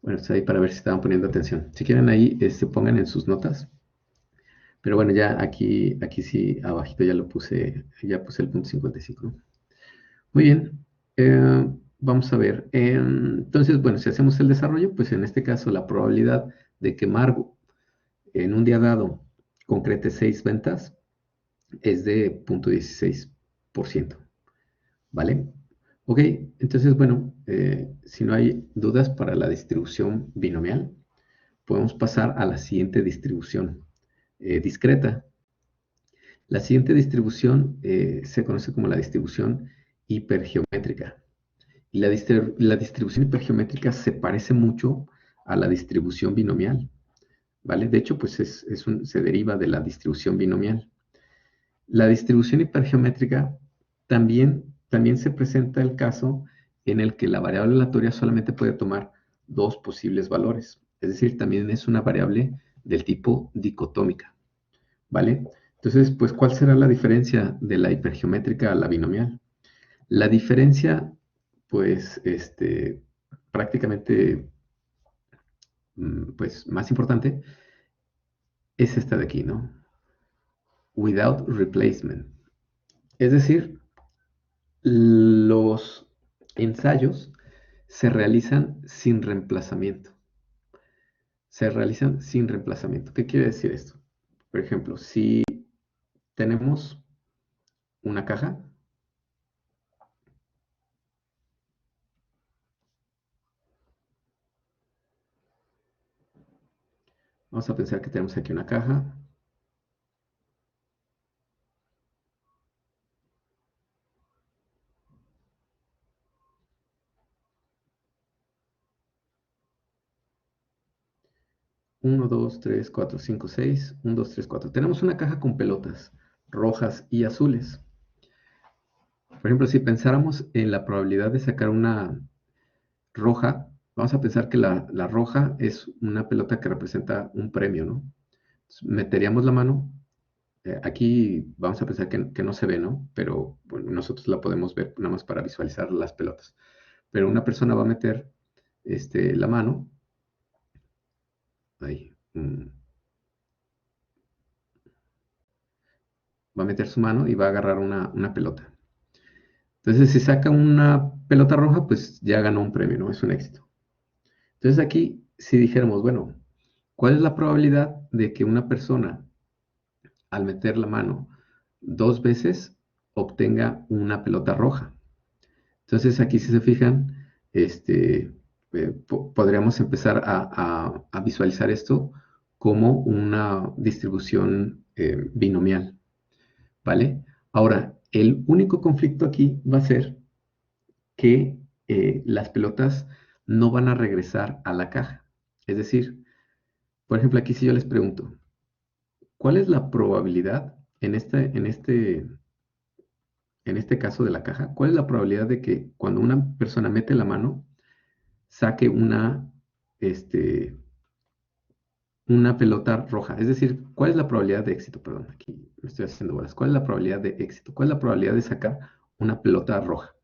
Bueno, está ahí para ver si estaban poniendo atención. Si quieren ahí, pongan en sus notas. Pero bueno, ya aquí sí, abajito ya puse el punto 55, ¿no? Muy bien, vamos a ver. Entonces, bueno, si hacemos el desarrollo, pues en este caso la probabilidad de que Margo en un día dado concrete 6 ventas es de 0.16%, ¿vale? Ok, entonces, bueno, si no hay dudas para la distribución binomial, podemos pasar a la siguiente distribución discreta. La siguiente distribución se conoce como la distribución hipergeométrica. Y la distribución hipergeométrica se parece mucho a la distribución binomial. ¿vale? De hecho, pues se deriva de la distribución binomial. La distribución hipergeométrica también se presenta el caso en el que la variable aleatoria solamente puede tomar dos posibles valores. Es decir, también es una variable del tipo dicotómica, ¿vale? Entonces, pues, ¿cuál será la diferencia de la hipergeométrica a la binomial? La diferencia, pues, prácticamente, pues, más importante es esta de aquí, ¿no? Without replacement. Es decir, los ensayos se realizan sin reemplazamiento. Se realizan sin reemplazamiento. ¿Qué quiere decir esto? Por ejemplo, si tenemos una caja, vamos a pensar que tenemos aquí una caja. Uno, dos, tres, cuatro, cinco, seis. 1, 2, 3, 4. Tenemos una caja con pelotas rojas y azules. Por ejemplo, si pensáramos en la probabilidad de sacar una roja, vamos a pensar que la roja es una pelota que representa un premio, ¿no? Entonces, meteríamos la mano. Aquí vamos a pensar que no se ve, ¿no? Pero bueno, nosotros la podemos ver nada más para visualizar las pelotas. Pero una persona va a meter la mano. Ahí. Va a meter su mano y va a agarrar una pelota. Entonces, si saca una pelota roja, pues ya ganó un premio, ¿no? Es un éxito. Entonces aquí, si dijéramos, bueno, ¿cuál es la probabilidad de que una persona, al meter la mano 2 veces, obtenga una pelota roja? Entonces aquí, si se fijan, podríamos empezar a visualizar esto como una distribución binomial, ¿vale? Ahora, el único conflicto aquí va a ser que las pelotas no van a regresar a la caja. Es decir, por ejemplo, aquí si yo les pregunto, ¿cuál es la probabilidad en este caso de la caja? ¿Cuál es la probabilidad de que cuando una persona mete la mano, saque una pelota roja? Es decir, ¿cuál es la probabilidad de éxito? Perdón, aquí me estoy haciendo bolas. ¿Cuál es la probabilidad de éxito? ¿Cuál es la probabilidad de sacar una pelota roja?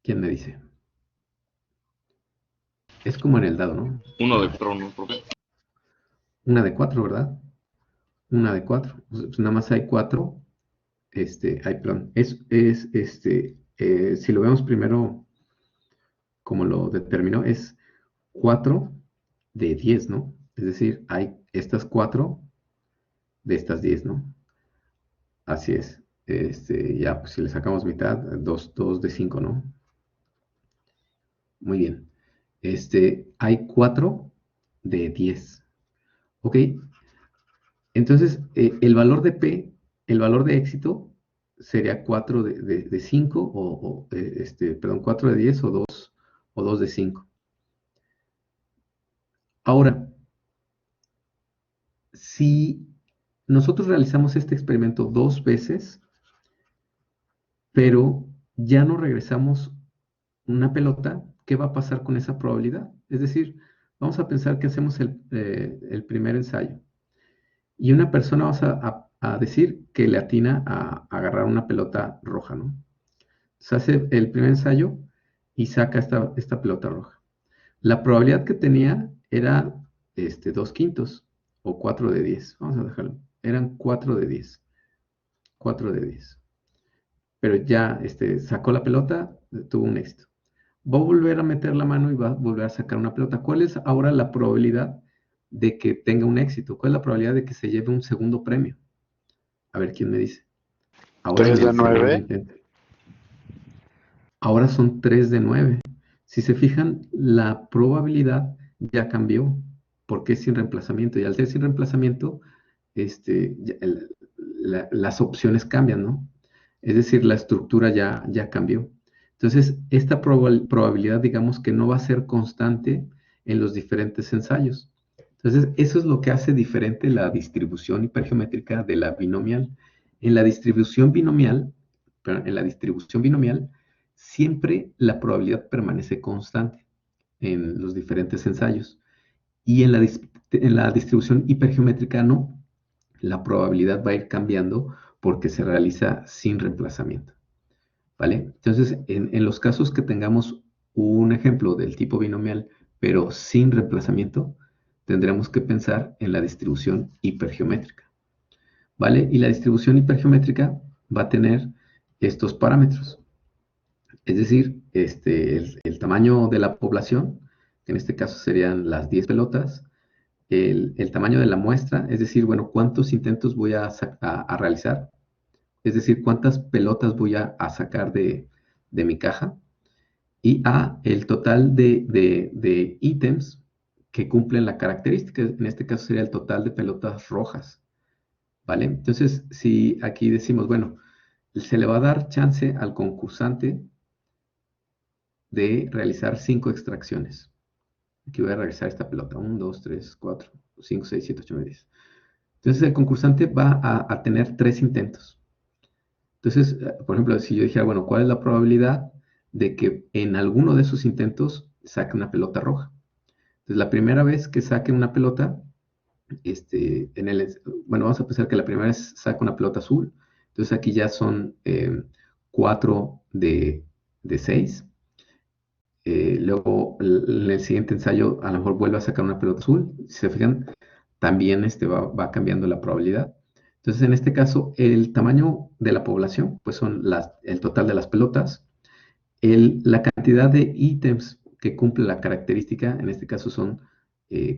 ¿Quién me dice? Es como en el dado, ¿no? 1 de 4, ¿no, profe? Una de 4, ¿verdad? Una de 4. Pues nada más hay 4. Perdón. Si lo vemos primero como lo determinó, es 4 de 10, ¿no? Es decir, hay estas 4 de estas 10, ¿no? Así es. Ya, pues si le sacamos mitad, 2 de 5, ¿no? Muy bien. Hay 4 de 10. ¿Ok? Entonces, el valor de P, el valor de éxito, sería 4 de 5, perdón, 4 de 10 o 2 de 5. Ahora, si nosotros realizamos este experimento 2 veces, pero ya no regresamos una pelota, ¿qué va a pasar con esa probabilidad? Es decir, vamos a pensar que hacemos el primer ensayo y una persona vamos a decir que le atina a agarrar una pelota roja, ¿no? Se hace el primer ensayo y saca esta pelota roja. La probabilidad que tenía era 2/5 o 4 de 10. Vamos a dejarlo. Eran 4 de 10. 4 de 10. Pero ya sacó la pelota, tuvo un éxito. Va a volver a meter la mano y va a volver a sacar una pelota. ¿Cuál es ahora la probabilidad de que tenga un éxito? ¿Cuál es la probabilidad de que se lleve un segundo premio? A ver, ¿quién me dice? Ahora en 3 de el segundo 9. intento. Ahora son 3 de 9. Si se fijan, la probabilidad ya cambió porque es sin reemplazamiento. Y al ser sin reemplazamiento, las opciones cambian, ¿no? Es decir, la estructura ya cambió. Entonces, esta probabilidad, digamos que no va a ser constante en los diferentes ensayos. Entonces, eso es lo que hace diferente la distribución hipergeométrica de la binomial. En la distribución binomial, siempre la probabilidad permanece constante en los diferentes ensayos. Y en la distribución hipergeométrica no, la probabilidad va a ir cambiando porque se realiza sin reemplazamiento. ¿Vale? Entonces, en los casos que tengamos un ejemplo del tipo binomial, pero sin reemplazamiento, tendremos que pensar en la distribución hipergeométrica. ¿Vale? Y la distribución hipergeométrica va a tener estos parámetros. Es decir, el tamaño de la población, que en este caso serían las 10 pelotas, el tamaño de la muestra, es decir, bueno, cuántos intentos voy a realizar, es decir, cuántas pelotas voy a sacar de mi caja, y el total de ítems que cumplen la característica, en este caso sería el total de pelotas rojas, ¿vale? Entonces, si aquí decimos, bueno, se le va a dar chance al concursante de realizar 5 extracciones. Aquí voy a realizar esta pelota, 1, 2, 3, 4, 5, 6, 7, 8, 9, 10. Entonces, el concursante va a tener 3 intentos. Entonces, por ejemplo, si yo dijera, bueno, ¿cuál es la probabilidad de que en alguno de sus intentos saque una pelota roja? Entonces, la primera vez que saque una pelota, bueno, vamos a pensar que la primera vez saca una pelota azul. Entonces, aquí ya son 4 de 6. Luego, en el siguiente ensayo, a lo mejor vuelve a sacar una pelota azul. Si se fijan, también va cambiando la probabilidad. Entonces, en este caso, el tamaño de la población, pues son el total de las pelotas. La cantidad de ítems que cumple la característica, en este caso son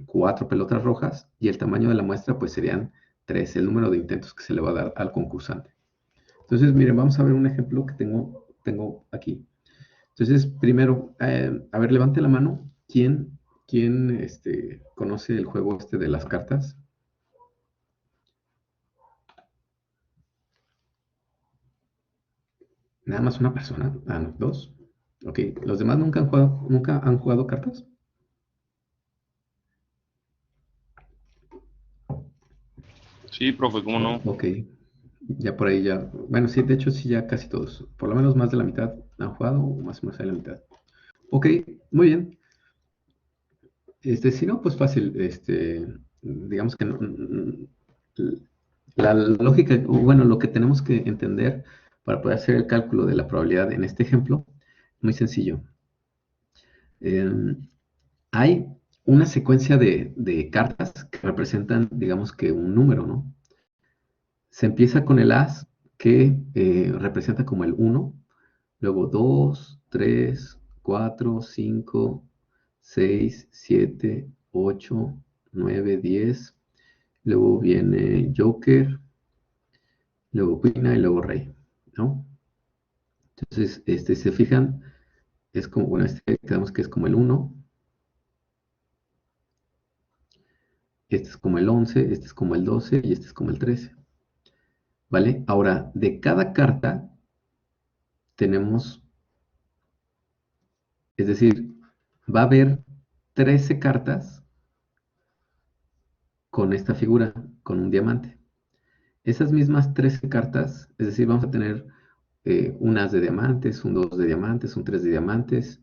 4 pelotas rojas, y el tamaño de la muestra, pues serían 3, el número de intentos que se le va a dar al concursante. Entonces, miren, vamos a ver un ejemplo que tengo aquí. Entonces, primero, a ver, levante la mano. ¿Quién conoce el juego de las cartas? Nada más una persona. No, 2. Ok, ¿los demás nunca han jugado cartas? Sí, profe, ¿cómo no? Ok, ya por ahí ya. Bueno, sí, de hecho sí, ya casi todos. Por lo menos más de la mitad han jugado, o más o menos de la mitad. Ok, muy bien. Si no, pues fácil. Digamos que la lógica, o bueno, lo que tenemos que entender para poder hacer el cálculo de la probabilidad en este ejemplo, muy sencillo. Hay una secuencia de cartas que representan, digamos que un número, ¿no? Se empieza con el as, que representa como el 1, luego 2, 3, 4, 5, 6, 7, 8, 9, 10. Luego viene Joker, luego Queen y luego Rey, ¿no? Entonces, si se fijan, es como, bueno, quedamos que es como el 1, este es como el 11, este es como el 12 y este es como el 13. ¿Vale? Ahora, de cada carta tenemos, es decir, va a haber 13 cartas con esta figura, con un diamante. Esas mismas 13 cartas, es decir, vamos a tener un as de diamantes, un 2 de diamantes, un 3 de diamantes,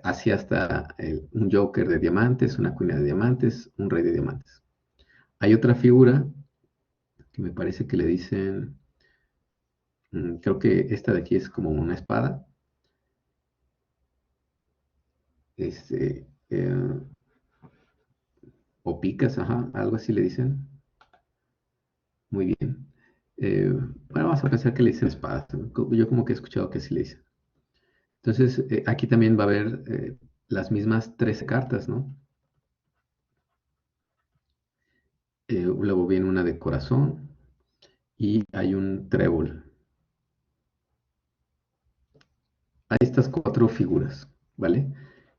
así hasta un joker de diamantes, una cuina de diamantes, un rey de diamantes. Hay otra figura que me parece que le dicen, creo que esta de aquí es como una espada. O picas, ajá, algo así le dicen. Muy bien. Bueno, vamos a pensar que le dicen espadas. Yo como que he escuchado que así le dicen. Entonces, aquí también va a haber las mismas 13 cartas, ¿no? Luego viene una de corazón y hay un trébol. Hay estas 4 figuras, ¿vale?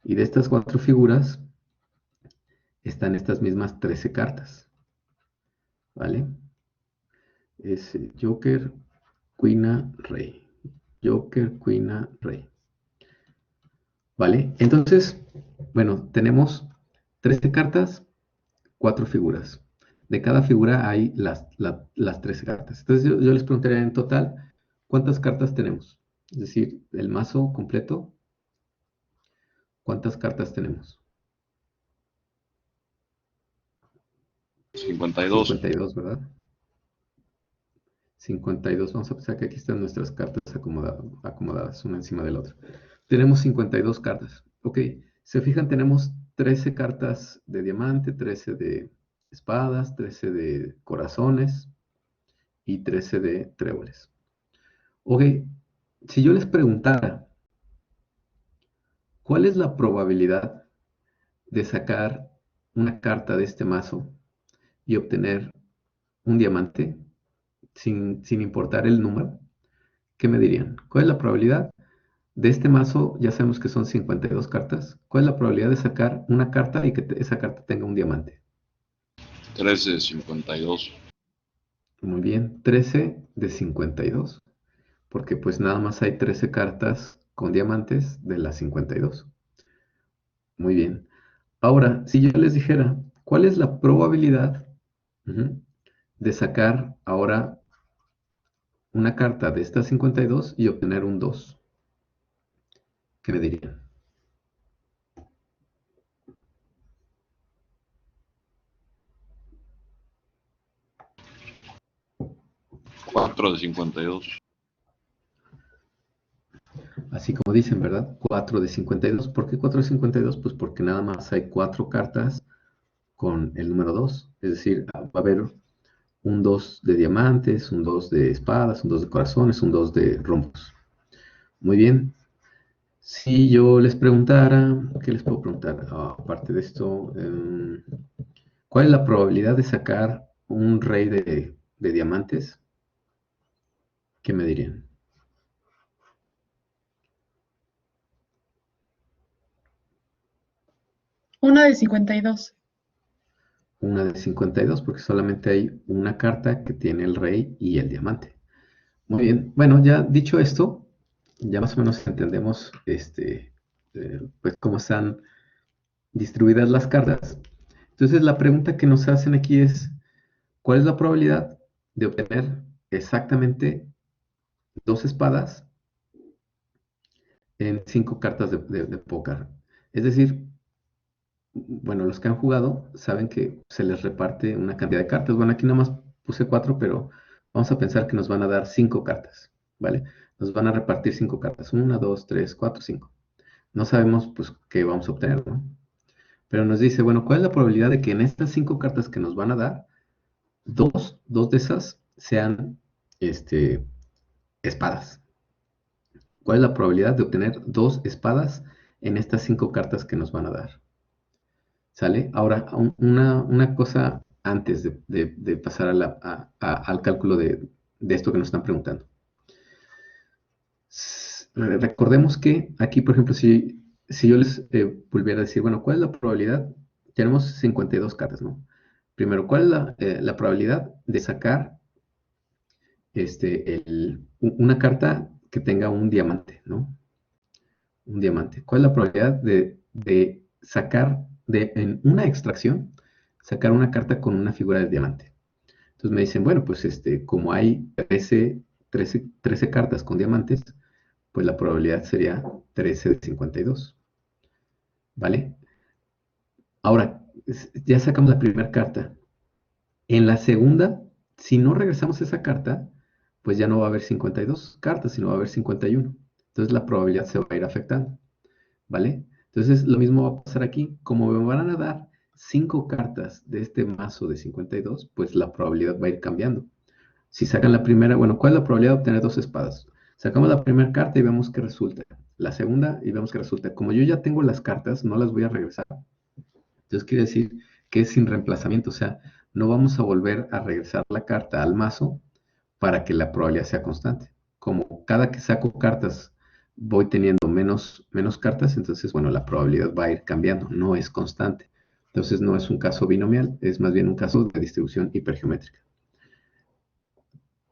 Y de estas 4 figuras están estas mismas 13 cartas, ¿vale? Es Joker, Queen, Rey. Joker, Queen, Rey. ¿Vale? Entonces, bueno, tenemos 13 cartas, 4 figuras. De cada figura hay las 13 cartas. Entonces yo les preguntaría en total, ¿cuántas cartas tenemos? Es decir, el mazo completo, ¿cuántas cartas tenemos? 52. 52, ¿verdad? 52. Vamos a pensar que aquí están nuestras cartas acomodadas una encima de la otra. Tenemos 52 cartas. Ok, se fijan, tenemos 13 cartas de diamante, 13 de espadas, 13 de corazones y 13 de tréboles. Ok, si yo les preguntara, ¿cuál es la probabilidad de sacar una carta de este mazo y obtener un diamante sin importar el número? ¿Qué me dirían? ¿Cuál es la probabilidad de este mazo? Ya sabemos que son 52 cartas. ¿Cuál es la probabilidad de sacar una carta y que esa carta tenga un diamante? 13 de 52. Muy bien, 13 de 52. Porque pues nada más hay 13 cartas con diamantes de las 52. Muy bien. Ahora, si yo les dijera, ¿cuál es la probabilidad de sacar ahora una carta de estas 52 y obtener un 2? ¿Qué me dirían? 4 de 52. Así como dicen, ¿verdad? 4 de 52. ¿Por qué 4 de 52? Pues porque nada más hay 4 cartas con el número 2. Es decir, va a haber un 2 de diamantes, un 2 de espadas, un 2 de corazones, un 2 de rompos. Muy bien. Si yo les preguntara, ¿qué les puedo preguntar? Aparte de esto, ¿cuál es la probabilidad de sacar un rey de diamantes? ¿Qué me dirían? Una de 52. Una de 52, porque solamente hay una carta que tiene el rey y el diamante. Muy bien. Bueno, ya dicho esto, ya más o menos entendemos pues cómo están distribuidas las cartas. Entonces, la pregunta que nos hacen aquí es, ¿cuál es la probabilidad de obtener exactamente 2 espadas en 5 cartas de póker? Es decir, bueno, los que han jugado saben que se les reparte una cantidad de cartas. Bueno, aquí nada más puse 4, pero vamos a pensar que nos van a dar 5 cartas, ¿vale? Nos van a repartir 5 cartas. 1, 2, 3, 4, 5. No sabemos, pues, qué vamos a obtener, ¿no? Pero nos dice, bueno, ¿cuál es la probabilidad de que en estas 5 cartas que nos van a dar, dos de esas sean, espadas? ¿Cuál es la probabilidad de obtener 2 espadas en estas 5 cartas que nos van a dar? ¿Sale? Ahora, una cosa antes de pasar al cálculo de esto que nos están preguntando. Recordemos que aquí, por ejemplo, si yo les volviera a decir, bueno, ¿cuál es la probabilidad? Tenemos 52 cartas, ¿no? Primero, ¿cuál es la probabilidad de sacar una carta que tenga un diamante, ¿no? Un diamante. ¿Cuál es la probabilidad de sacar, en una extracción, sacar una carta con una figura de diamante? Entonces me dicen, bueno, pues como hay 13 cartas con diamantes, pues la probabilidad sería 13 de 52. ¿Vale? Ahora, ya sacamos la primera carta. En la segunda, si no regresamos esa carta, pues ya no va a haber 52 cartas, sino va a haber 51. Entonces la probabilidad se va a ir afectando. ¿Vale? Entonces lo mismo va a pasar aquí. Como me van a dar 5 cartas de este mazo de 52, pues la probabilidad va a ir cambiando. Si sacan la primera, bueno, ¿cuál es la probabilidad de obtener 2 espadas? Sacamos la primera carta y vemos que resulta. La segunda y vemos que resulta. Como yo ya tengo las cartas, no las voy a regresar. Entonces quiere decir que es sin reemplazamiento. O sea, no vamos a volver a regresar la carta al mazo para que la probabilidad sea constante. Como cada que saco cartas voy teniendo menos cartas, entonces, bueno, la probabilidad va a ir cambiando, no es constante. Entonces, no es un caso binomial, es más bien un caso de distribución hipergeométrica.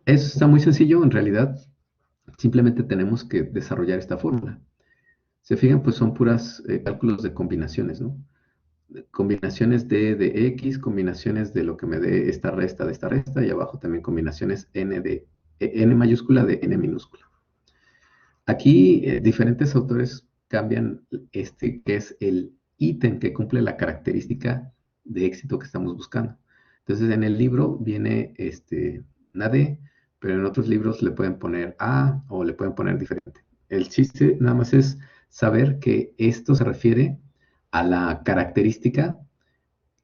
Eso está muy sencillo, en realidad simplemente tenemos que desarrollar esta fórmula. Se fijan, pues son puras cálculos de combinaciones, ¿no? Combinaciones de X, combinaciones de lo que me dé esta resta de esta resta, y abajo también combinaciones N mayúscula de N minúscula. Aquí diferentes autores cambian que es el ítem que cumple la característica de éxito que estamos buscando. Entonces, en el libro viene una D, pero en otros libros le pueden poner A o le pueden poner diferente. El chiste nada más es saber que esto se refiere a la característica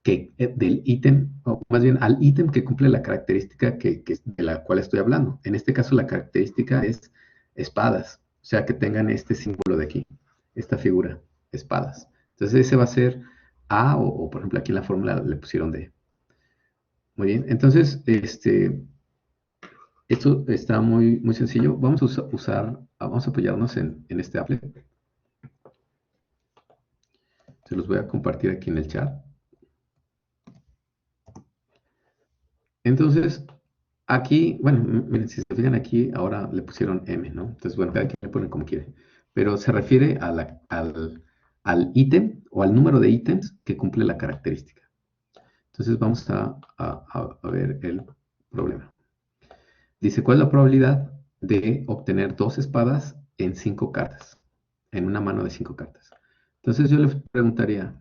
del ítem, o más bien al ítem que cumple la característica de la cual estoy hablando. En este caso, la característica es espadas, o sea, que tengan este símbolo de aquí, esta figura, espadas. Entonces, ese va a ser A, o por ejemplo, aquí en la fórmula le pusieron D. Muy bien, entonces, esto está muy, muy sencillo. Vamos a vamos a apoyarnos en este Apple. Se los voy a compartir aquí en el chat. Entonces, aquí, bueno, miren, si se fijan aquí, ahora le pusieron M, ¿no? Entonces, bueno, cada quien le pone como quiere. Pero se refiere al ítem o al número de ítems que cumple la característica. Entonces, vamos a ver el problema. Dice, ¿cuál es la probabilidad de obtener 2 espadas en 5 cartas? En una mano de 5 cartas. Entonces, yo le preguntaría,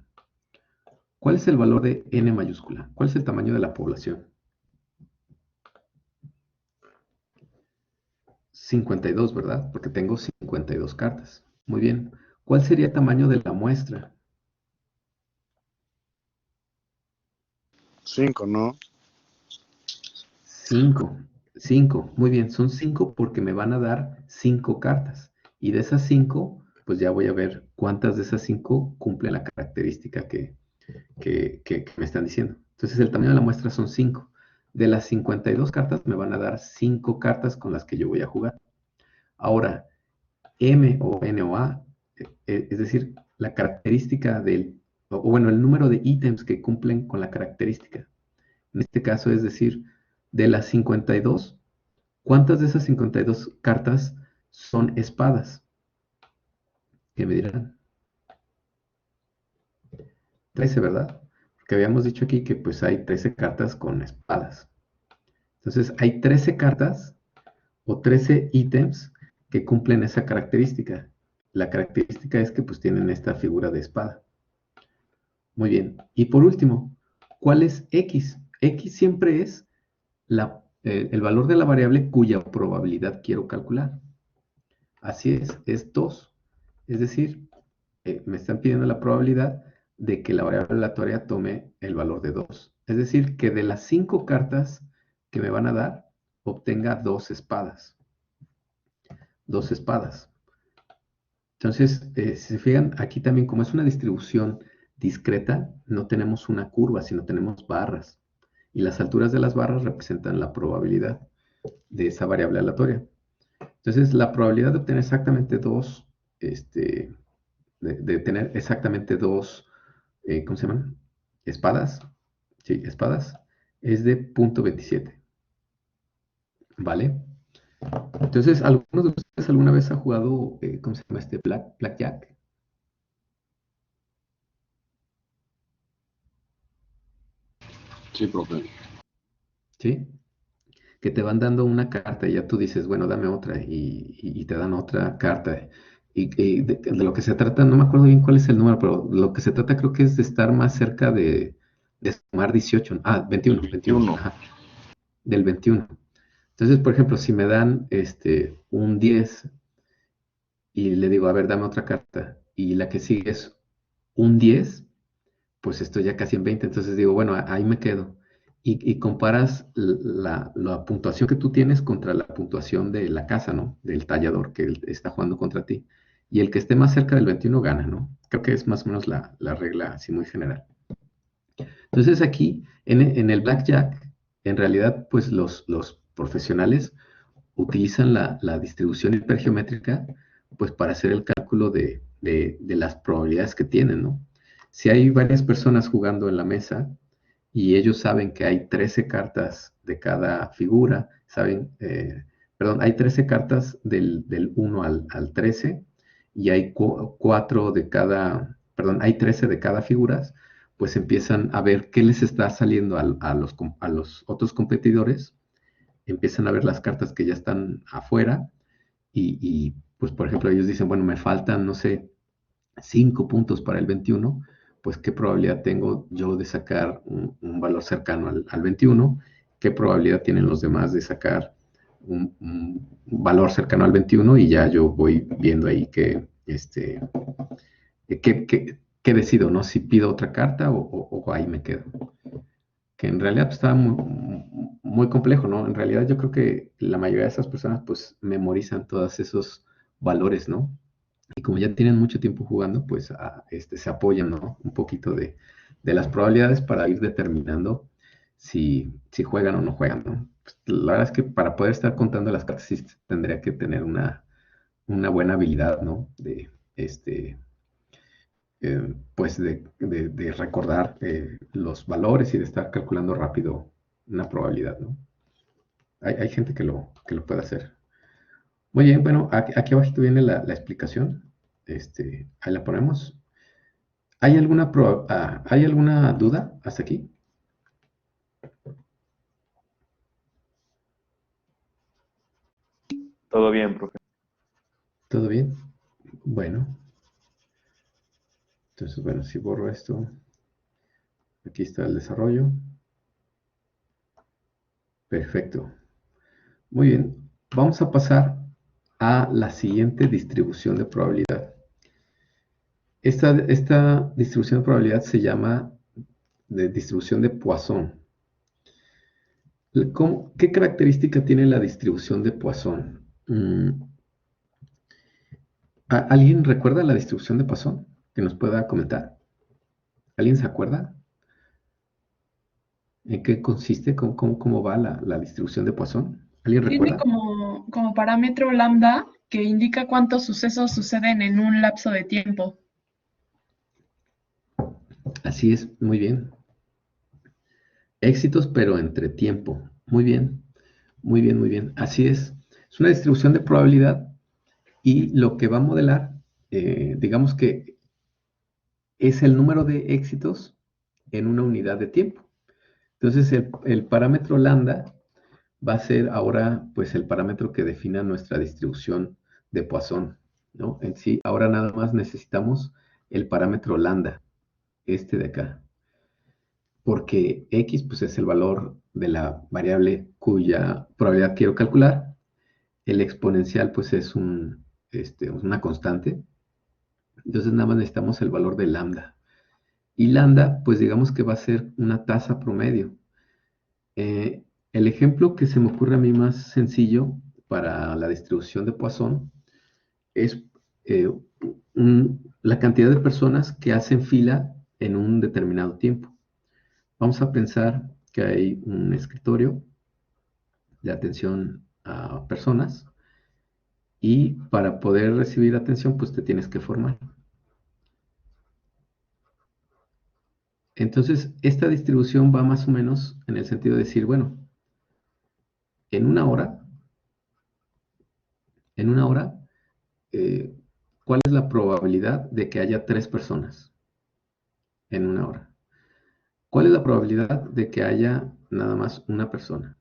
¿cuál es el valor de N mayúscula? ¿Cuál es el tamaño de la población? 52, ¿verdad? Porque tengo 52 cartas. Muy bien. ¿Cuál sería el tamaño de la muestra? 5, ¿no? 5. 5. Muy bien. Son 5 porque me van a dar 5 cartas. Y de esas 5, pues ya voy a ver cuántas de esas 5 cumplen la característica que me están diciendo. Entonces, el tamaño de la muestra son 5. De las 52 cartas, me van a dar 5 cartas con las que yo voy a jugar. Ahora, M o N o A, es decir, la característica bueno, el número de ítems que cumplen con la característica. En este caso, es decir, de las 52, ¿cuántas de esas 52 cartas son espadas? ¿Qué me dirán? 13, ¿verdad? Porque habíamos dicho aquí que pues hay 13 cartas con espadas. Entonces, hay 13 cartas o 13 ítems que cumplen esa característica. La característica es que pues tienen esta figura de espada. Muy bien. Y por último, ¿cuál es X? X siempre es el valor de la variable cuya probabilidad quiero calcular. Así es 2. Es decir, me están pidiendo la probabilidad de que la variable aleatoria tome el valor de 2. Es decir, que de las 5 cartas que me van a dar, obtenga 2 espadas. 2 espadas. Entonces, si se fijan, aquí también como es una distribución discreta, no tenemos una curva, sino tenemos barras. Y las alturas de las barras representan la probabilidad de esa variable aleatoria. Entonces, la probabilidad de obtener exactamente 2, de tener exactamente 2, ¿cómo se llaman? Espadas. Sí, espadas. Es de 0.27. ¿Vale? Entonces, ¿alguno de ustedes alguna vez ha jugado, ¿cómo se llama Blackjack? Sí, profe. ¿Sí? Que te van dando una carta y ya tú dices, bueno, dame otra, y te dan otra carta. Y de lo que se trata, no me acuerdo bien cuál es el número, pero lo que se trata creo que es de estar más cerca de sumar 18. 21, 21. Ajá, del 21. Entonces, por ejemplo, si me dan un 10 y le digo, a ver, dame otra carta, y la que sigue es un 10, pues estoy ya casi en 20. Entonces digo, bueno, ahí me quedo. Y comparas la puntuación que tú tienes contra la puntuación de la casa, ¿no? Del tallador que él está jugando contra ti. Y el que esté más cerca del 21 gana, ¿no? Creo que es más o menos la regla así muy general. Entonces aquí, en el blackjack, en realidad, pues los profesionales utilizan la distribución hipergeométrica, pues para hacer el cálculo de las probabilidades que tienen, ¿no? Si hay varias personas jugando en la mesa y ellos saben que hay 13 cartas de cada figura, perdón, hay 13 cartas del 1 al 13 y hay 4 de cada, perdón, hay 13 de cada figuras, pues empiezan a ver qué les está saliendo a los otros competidores, empiezan a ver las cartas que ya están afuera y pues por ejemplo ellos dicen, bueno, me faltan, no sé, 5 puntos para el 21, pues qué probabilidad tengo yo de sacar un valor cercano al 21, qué probabilidad tienen los demás de sacar un valor cercano al 21 y ya yo voy viendo ahí qué decido, ¿no? Si pido otra carta o ahí me quedo. Que en realidad pues, estaba muy complejo, ¿no? En realidad yo creo que la mayoría de esas personas pues memorizan todos esos valores, ¿no? Y como ya tienen mucho tiempo jugando, pues se apoyan, ¿no? Un poquito de las probabilidades para ir determinando si juegan o no juegan, ¿no? Pues, la verdad es que para poder estar contando las cartas sí tendría que tener una buena habilidad, ¿no? Pues de recordar los valores y de estar calculando rápido una probabilidad, ¿no? Hay gente que lo puede hacer. Muy bien, bueno, aquí abajo viene la explicación. Ahí la ponemos. ¿Hay alguna duda hasta aquí? Todo bien, profe. ¿Todo bien? Bueno. Entonces, bueno, si borro esto, aquí está el desarrollo. Perfecto. Muy bien. Vamos a pasar a la siguiente distribución de probabilidad. Esta distribución de probabilidad se llama distribución de Poisson. ¿Qué característica tiene la distribución de Poisson? ¿Alguien recuerda la distribución de Poisson que nos pueda comentar? ¿Alguien se acuerda? ¿En qué consiste? ¿Cómo va la distribución de Poisson? ¿Alguien Tiene recuerda? como parámetro lambda que indica cuántos sucesos suceden en un lapso de tiempo. Así es, muy bien. Éxitos, pero entre tiempo. Muy bien, muy bien, muy bien. Así es. Es una distribución de probabilidad y lo que va a modelar, digamos que es el número de éxitos en una unidad de tiempo. Entonces, el parámetro lambda va a ser ahora, pues, el parámetro que defina nuestra distribución de Poisson, ¿no? En sí, ahora nada más necesitamos el parámetro lambda, este de acá. Porque X pues, es el valor de la variable cuya probabilidad quiero calcular. El exponencial pues es una constante. Entonces nada más necesitamos el valor de lambda. Y lambda pues digamos que va a ser una tasa promedio. El ejemplo que se me ocurre a mí más sencillo para la distribución de Poisson es la cantidad de personas que hacen fila en un determinado tiempo. Vamos a pensar que hay un escritorio de atención a personas y para poder recibir atención, pues te tienes que formar. Entonces, esta distribución va más o menos en el sentido de decir, bueno, en una hora, ¿cuál es la probabilidad de que haya 3 personas en una hora? ¿Cuál es la probabilidad de que haya nada más una persona?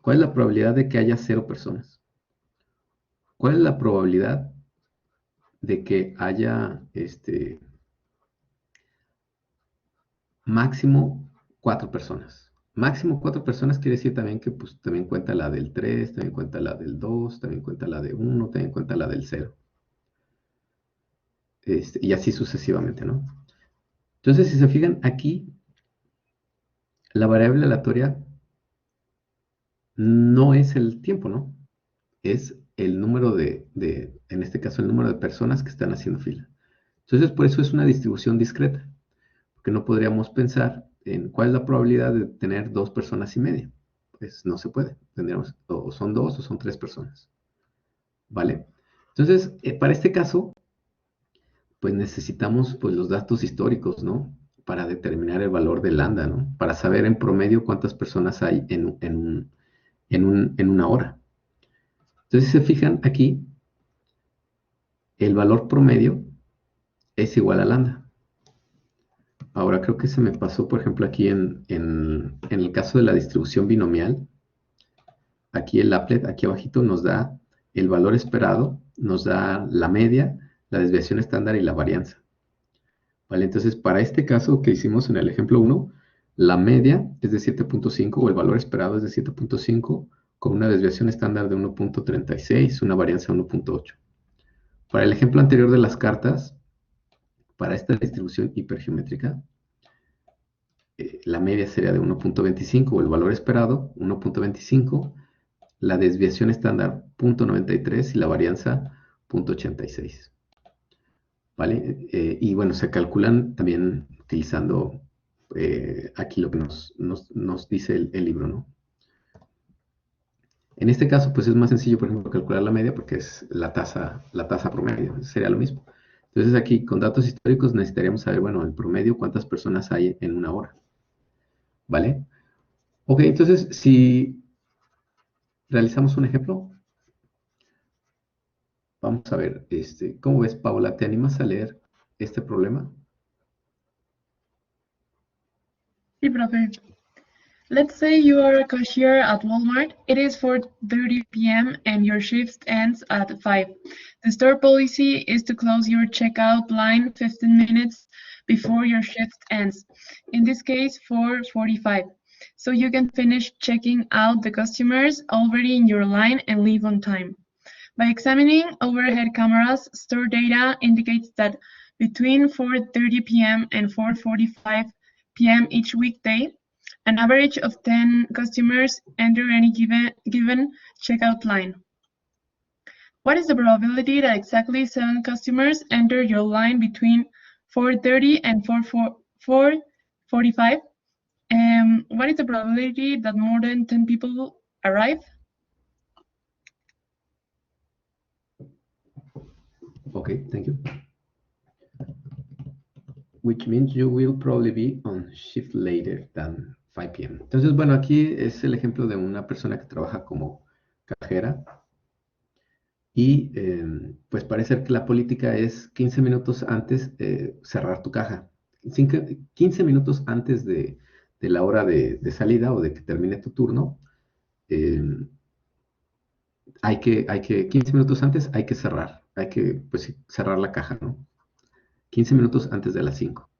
¿Cuál es la probabilidad de que haya 0 personas? ¿Cuál es la probabilidad de que haya máximo 4 personas? Máximo 4 personas quiere decir también que pues, también cuenta la del 3, también cuenta la del 2, también cuenta la de 1, también cuenta la del 0. Y así sucesivamente, ¿no? Entonces, si se fijan aquí, la variable aleatoria no es el tiempo, ¿no? Es el número en este caso, el número de personas que están haciendo fila. Entonces, por eso es una distribución discreta, porque no podríamos pensar en cuál es la probabilidad de tener 2 personas y media. Pues no se puede. Tendríamos, o son 2 o son 3 personas. ¿Vale? Entonces, para este caso, pues necesitamos pues, los datos históricos, ¿no? para determinar el valor de lambda, ¿no? Para saber en promedio cuántas personas hay en una hora. Entonces, si se fijan aquí, el valor promedio es igual a lambda. Ahora creo que se me pasó, por ejemplo, aquí en el caso de la distribución binomial, aquí el applet, aquí abajito nos da el valor esperado, nos da la media, la desviación estándar y la varianza. ¿Vale? Entonces, para este caso que hicimos en el ejemplo 1, la media es de 7.5 o el valor esperado es de 7.5 con una desviación estándar de 1.36, una varianza de 1.8. Para el ejemplo anterior de las cartas, para esta distribución hipergeométrica, la media sería de 1.25 o el valor esperado, 1.25, la desviación estándar 0.93 y la varianza 0.86. ¿Vale? Y bueno, se calculan también utilizando aquí lo que nos dice el libro, ¿no? En este caso, pues es más sencillo, por ejemplo, calcular la media porque es la tasa promedio, sería lo mismo. Entonces aquí, con datos históricos, necesitaríamos saber, bueno, en promedio, cuántas personas hay en una hora. ¿Vale? Ok, entonces, si realizamos un ejemplo, vamos a ver, ¿cómo ves, Paula? ¿Te animas a leer este problema? Sí, profe. Let's say you are a cashier at Walmart. It is 4:30 p.m. and your shift ends at 5. The store policy is to close your checkout line 15 minutes before your shift ends. In this case, 4:45. So you can finish checking out the customers already in your line and leave on time. By examining overhead cameras, store data indicates that between 4:30 p.m. and 4:45 p.m. each weekday, an average of 10 customers enter any given checkout line. What is the probability that exactly 7 customers enter your line between 4:30 and 4:45? What is the probability that more than 10 people arrive? Okay, thank you. Which means you will probably be on shift later than 5 p.m. Entonces, bueno, aquí es el ejemplo de una persona que trabaja como cajera y pues parece que la política es 15 minutos antes cerrar tu caja. 15 minutos antes de la hora de salida o de que termine tu turno, hay que 15 minutos antes hay que cerrar, hay que pues, cerrar la caja, ¿no? 15 minutos antes de las 5.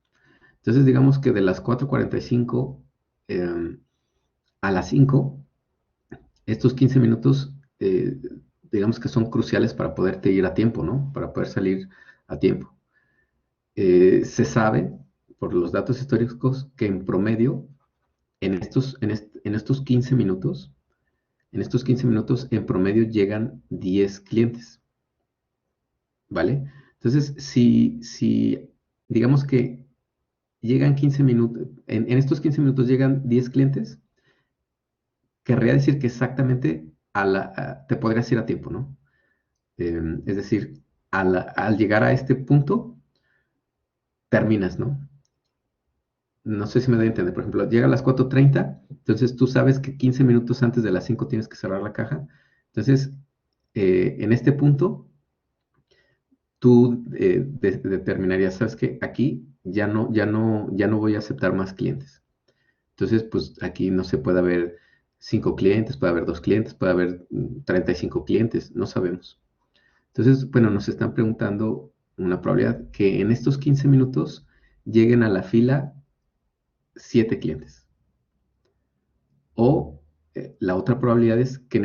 Entonces, digamos que de las 4:45 a las 5, estos 15 minutos, digamos que son cruciales para poderte ir a tiempo, ¿no? Para poder salir a tiempo. Se sabe, por los datos históricos, que en promedio, en estos 15 minutos, en promedio llegan 10 clientes. ¿Vale? Entonces, si digamos que llegan 15 minutos, en estos 15 minutos llegan 10 clientes, querría decir que exactamente te podrías ir a tiempo, ¿no? Es decir, al llegar a este punto, terminas, ¿no? No sé si me doy a entender. Por ejemplo, llega a las 4:30, entonces tú sabes que 15 minutos antes de las 5 tienes que cerrar la caja. Entonces, en este punto, tú determinarías, ¿sabes qué? Aquí ya no voy a aceptar más clientes. Entonces, pues aquí no se puede haber 5 clientes, puede haber 2 clientes, puede haber 35 clientes, no sabemos. Entonces, bueno, nos están preguntando una probabilidad que en estos 15 minutos lleguen a la fila 7 clientes. O la otra probabilidad es que en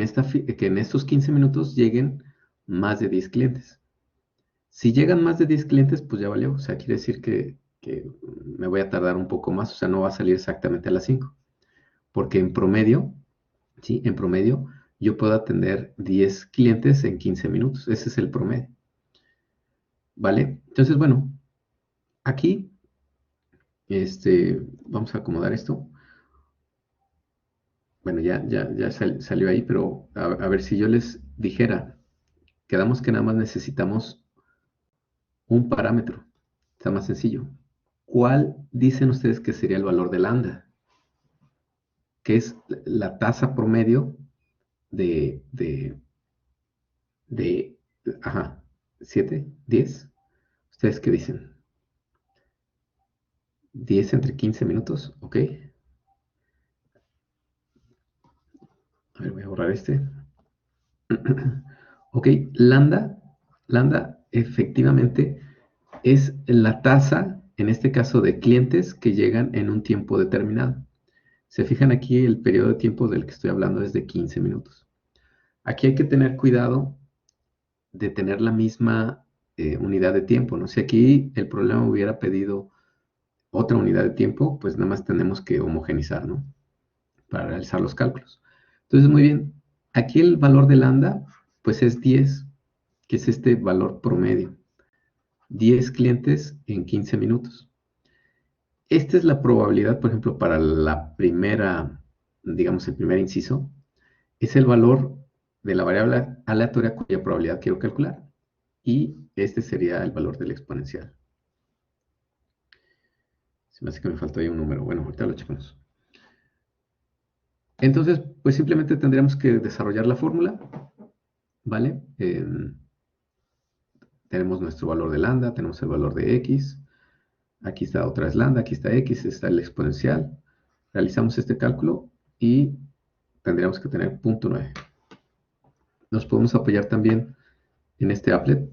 estos 15 minutos lleguen más de 10 clientes. Si llegan más de 10 clientes, pues ya valió. O sea, quiere decir que me voy a tardar un poco más. O sea, no va a salir exactamente a las 5. Porque en promedio, ¿sí? En promedio, yo puedo atender 10 clientes en 15 minutos. Ese es el promedio. ¿Vale? Entonces, bueno, aquí vamos a acomodar esto. Bueno, ya salió ahí, pero a ver si yo les dijera, quedamos que nada más necesitamos un parámetro. Está más sencillo. ¿cuál dicen ustedes que sería el valor de lambda? Que es la tasa promedio de, ajá, 7, 10. ¿Ustedes qué dicen? 10 entre 15 minutos, ok. A ver, voy a borrar este. Ok, lambda efectivamente es la tasa, en este caso, de clientes que llegan en un tiempo determinado. Se fijan aquí, el periodo de tiempo del que estoy hablando es de 15 minutos. Aquí hay que tener cuidado de tener la misma unidad de tiempo, ¿no? Si aquí el problema hubiera pedido otra unidad de tiempo, pues nada más tenemos que homogenizar, ¿no? Para realizar los cálculos. Entonces, muy bien, aquí el valor de lambda, pues es 10, que es este valor promedio. 10 clientes en 15 minutos. Esta es la probabilidad, por ejemplo, para la primera, digamos, el primer inciso, es el valor de la variable aleatoria cuya probabilidad quiero calcular. Y este sería el valor del exponencial. Se me hace que me faltó ahí un número. Bueno, ahorita lo checamos. Entonces, pues simplemente tendríamos que desarrollar la fórmula, ¿vale? Tenemos nuestro valor de lambda, tenemos el valor de x. Aquí está otra vez lambda, aquí está x, está el exponencial. Realizamos este cálculo y tendríamos que tener 0.9. Nos podemos apoyar también en este applet.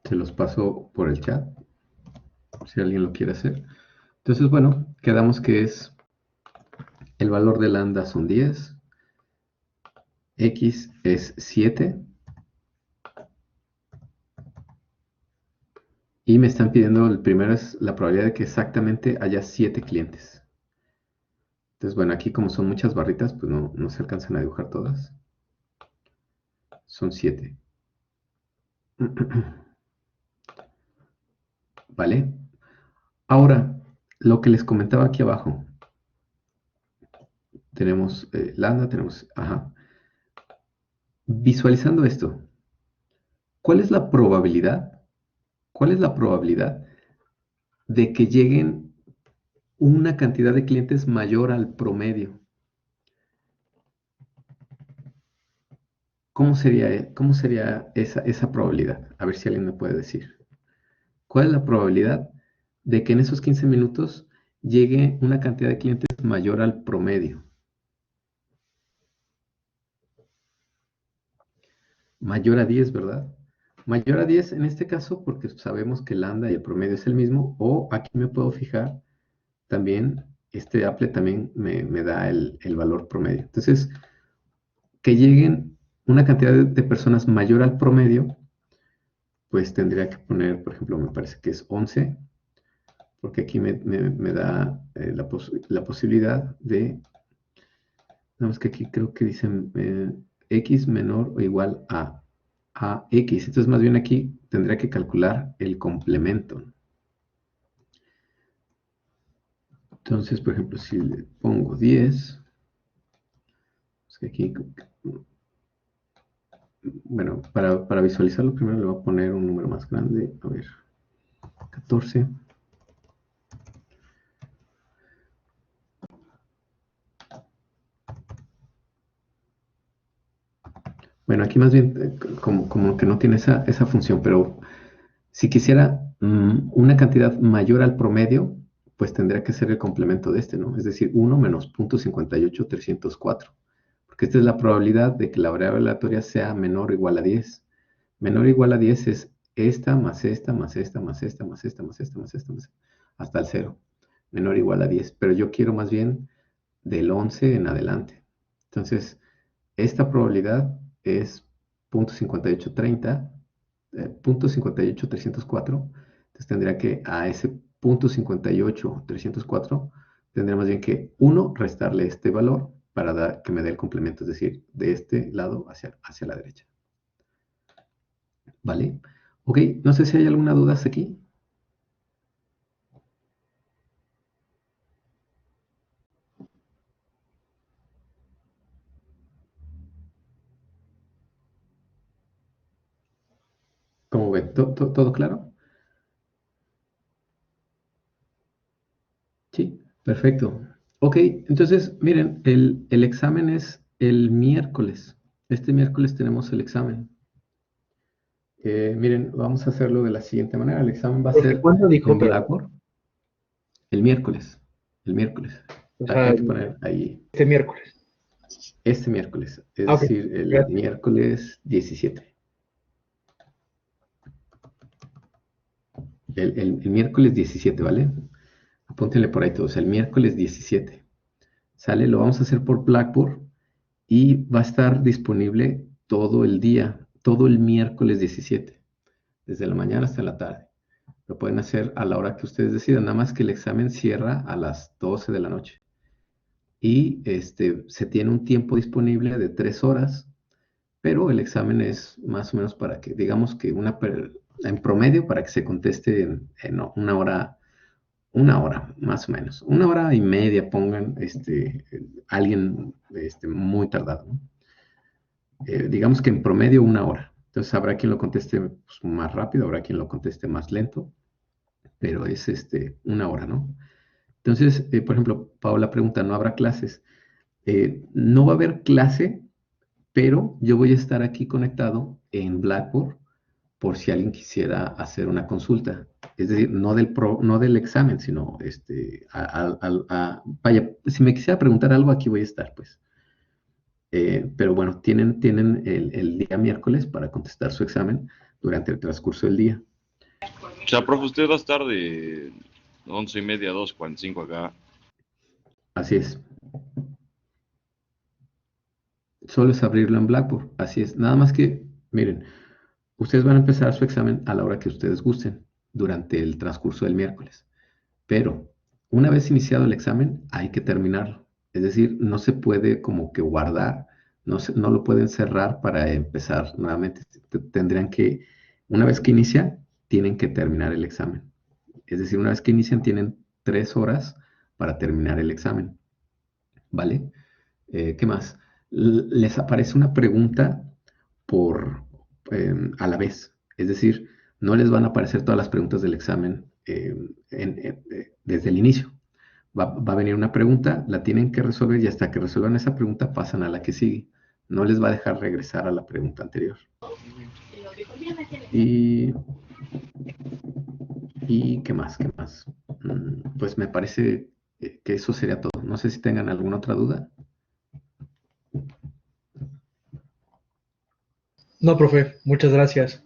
Se los paso por el chat, si alguien lo quiere hacer. Entonces, bueno, quedamos que es el valor de lambda son 10, x es 7, y me están pidiendo, el primero es la probabilidad de que exactamente haya 7 clientes. Entonces, bueno, aquí como son muchas barritas, pues no se alcanzan a dibujar todas. Son 7. ¿Vale? Ahora, lo que les comentaba aquí abajo. Tenemos lambda, tenemos, ajá. Visualizando esto, ¿cuál es la probabilidad? ¿Cuál es la probabilidad de que lleguen una cantidad de clientes mayor al promedio? ¿Cómo sería esa probabilidad? A ver si alguien me puede decir. ¿Cuál es la probabilidad de que en esos 15 minutos llegue una cantidad de clientes mayor al promedio? Mayor a 10, ¿verdad? Mayor a 10 en este caso porque sabemos que lambda y el promedio es el mismo, o aquí me puedo fijar también, este applet también me da el valor promedio. Entonces, que lleguen una cantidad de personas mayor al promedio, pues tendría que poner, por ejemplo, me parece que es 11, porque aquí me da la posibilidad de, nada más que aquí creo que dicen x menor o igual a x. Entonces, más bien aquí tendría que calcular el complemento. Entonces, por ejemplo, si le pongo 10, es que aquí, bueno, para visualizarlo primero le voy a poner un número más grande, a ver, 14. Bueno, aquí más bien como que no tiene esa función, pero si quisiera una cantidad mayor al promedio, pues tendría que ser el complemento de este, ¿no? Es decir, 1 menos 0.58304, porque esta es la probabilidad de que la variable aleatoria sea menor o igual a 10. Menor o igual a 10 es esta más esta más esta más esta más esta más esta más esta más esta, hasta el 0. Menor o igual a 10, pero yo quiero más bien del 11 en adelante. Entonces, esta probabilidad es 0.5830, 0.58304. Entonces tendría que a ese 0.58304 tendría más bien que 1 restarle este valor para que me dé el complemento, es decir, de este lado hacia la derecha. ¿Vale? Ok, no sé si hay alguna duda hasta aquí. ¿Cómo ven? ¿Todo claro? Sí, perfecto. Ok, entonces, miren, el examen es el miércoles. Este miércoles tenemos el examen. Miren, vamos a hacerlo de la siguiente manera. El examen va a Profe, ser ¿cuándo dijo, en pero? Blackboard el miércoles. El miércoles. O Hay sea, que poner ahí este miércoles. este miércoles, es Ah, ok, decir, el gracias. miércoles 17. El miércoles 17, ¿vale? Apúntenle por ahí todos. El miércoles 17. Sale, lo vamos a hacer por Blackboard y va a estar disponible todo el día, todo el miércoles 17, desde la mañana hasta la tarde. Lo pueden hacer a la hora que ustedes decidan, nada más que el examen cierra a las 12 de la noche. Y se tiene un tiempo disponible de 3 horas, pero el examen es más o menos para que, digamos que en promedio, para que se conteste en una hora, más o menos. 1 hora y media, pongan alguien muy tardado, ¿no? Digamos que en promedio 1 hora. Entonces habrá quien lo conteste pues, más rápido, habrá quien lo conteste más lento, pero es 1 hora, ¿no? Entonces, por ejemplo, Paola pregunta, ¿no habrá clases? No va a haber clase, pero yo voy a estar aquí conectado en Blackboard por si alguien quisiera hacer una consulta. Es decir, no del examen, sino vaya, si me quisiera preguntar algo, aquí voy a estar, pues. Pero bueno, tienen el día miércoles para contestar su examen durante el transcurso del día. O sea, profe, usted va a estar de 11:30 a 2:45 acá. Así es. Solo es abrirlo en Blackboard. Así es. Nada más que, miren, ustedes van a empezar su examen a la hora que ustedes gusten durante el transcurso del miércoles. Pero una vez iniciado el examen, hay que terminarlo. Es decir, no se puede como que guardar, no lo pueden cerrar para empezar nuevamente. Tendrían que, una vez que inicia, tienen que terminar el examen. Es decir, una vez que inician, tienen 3 horas para terminar el examen. ¿Vale? ¿Qué más? Les aparece una pregunta por, a la vez. Es decir, no les van a aparecer todas las preguntas del examen desde el inicio. Va a venir una pregunta, la tienen que resolver y hasta que resuelvan esa pregunta pasan a la que sigue. No les va a dejar regresar a la pregunta anterior. Y, ¿qué más? ¿Qué más? Pues me parece que eso sería todo. No sé si tengan alguna otra duda. No, profe, muchas gracias.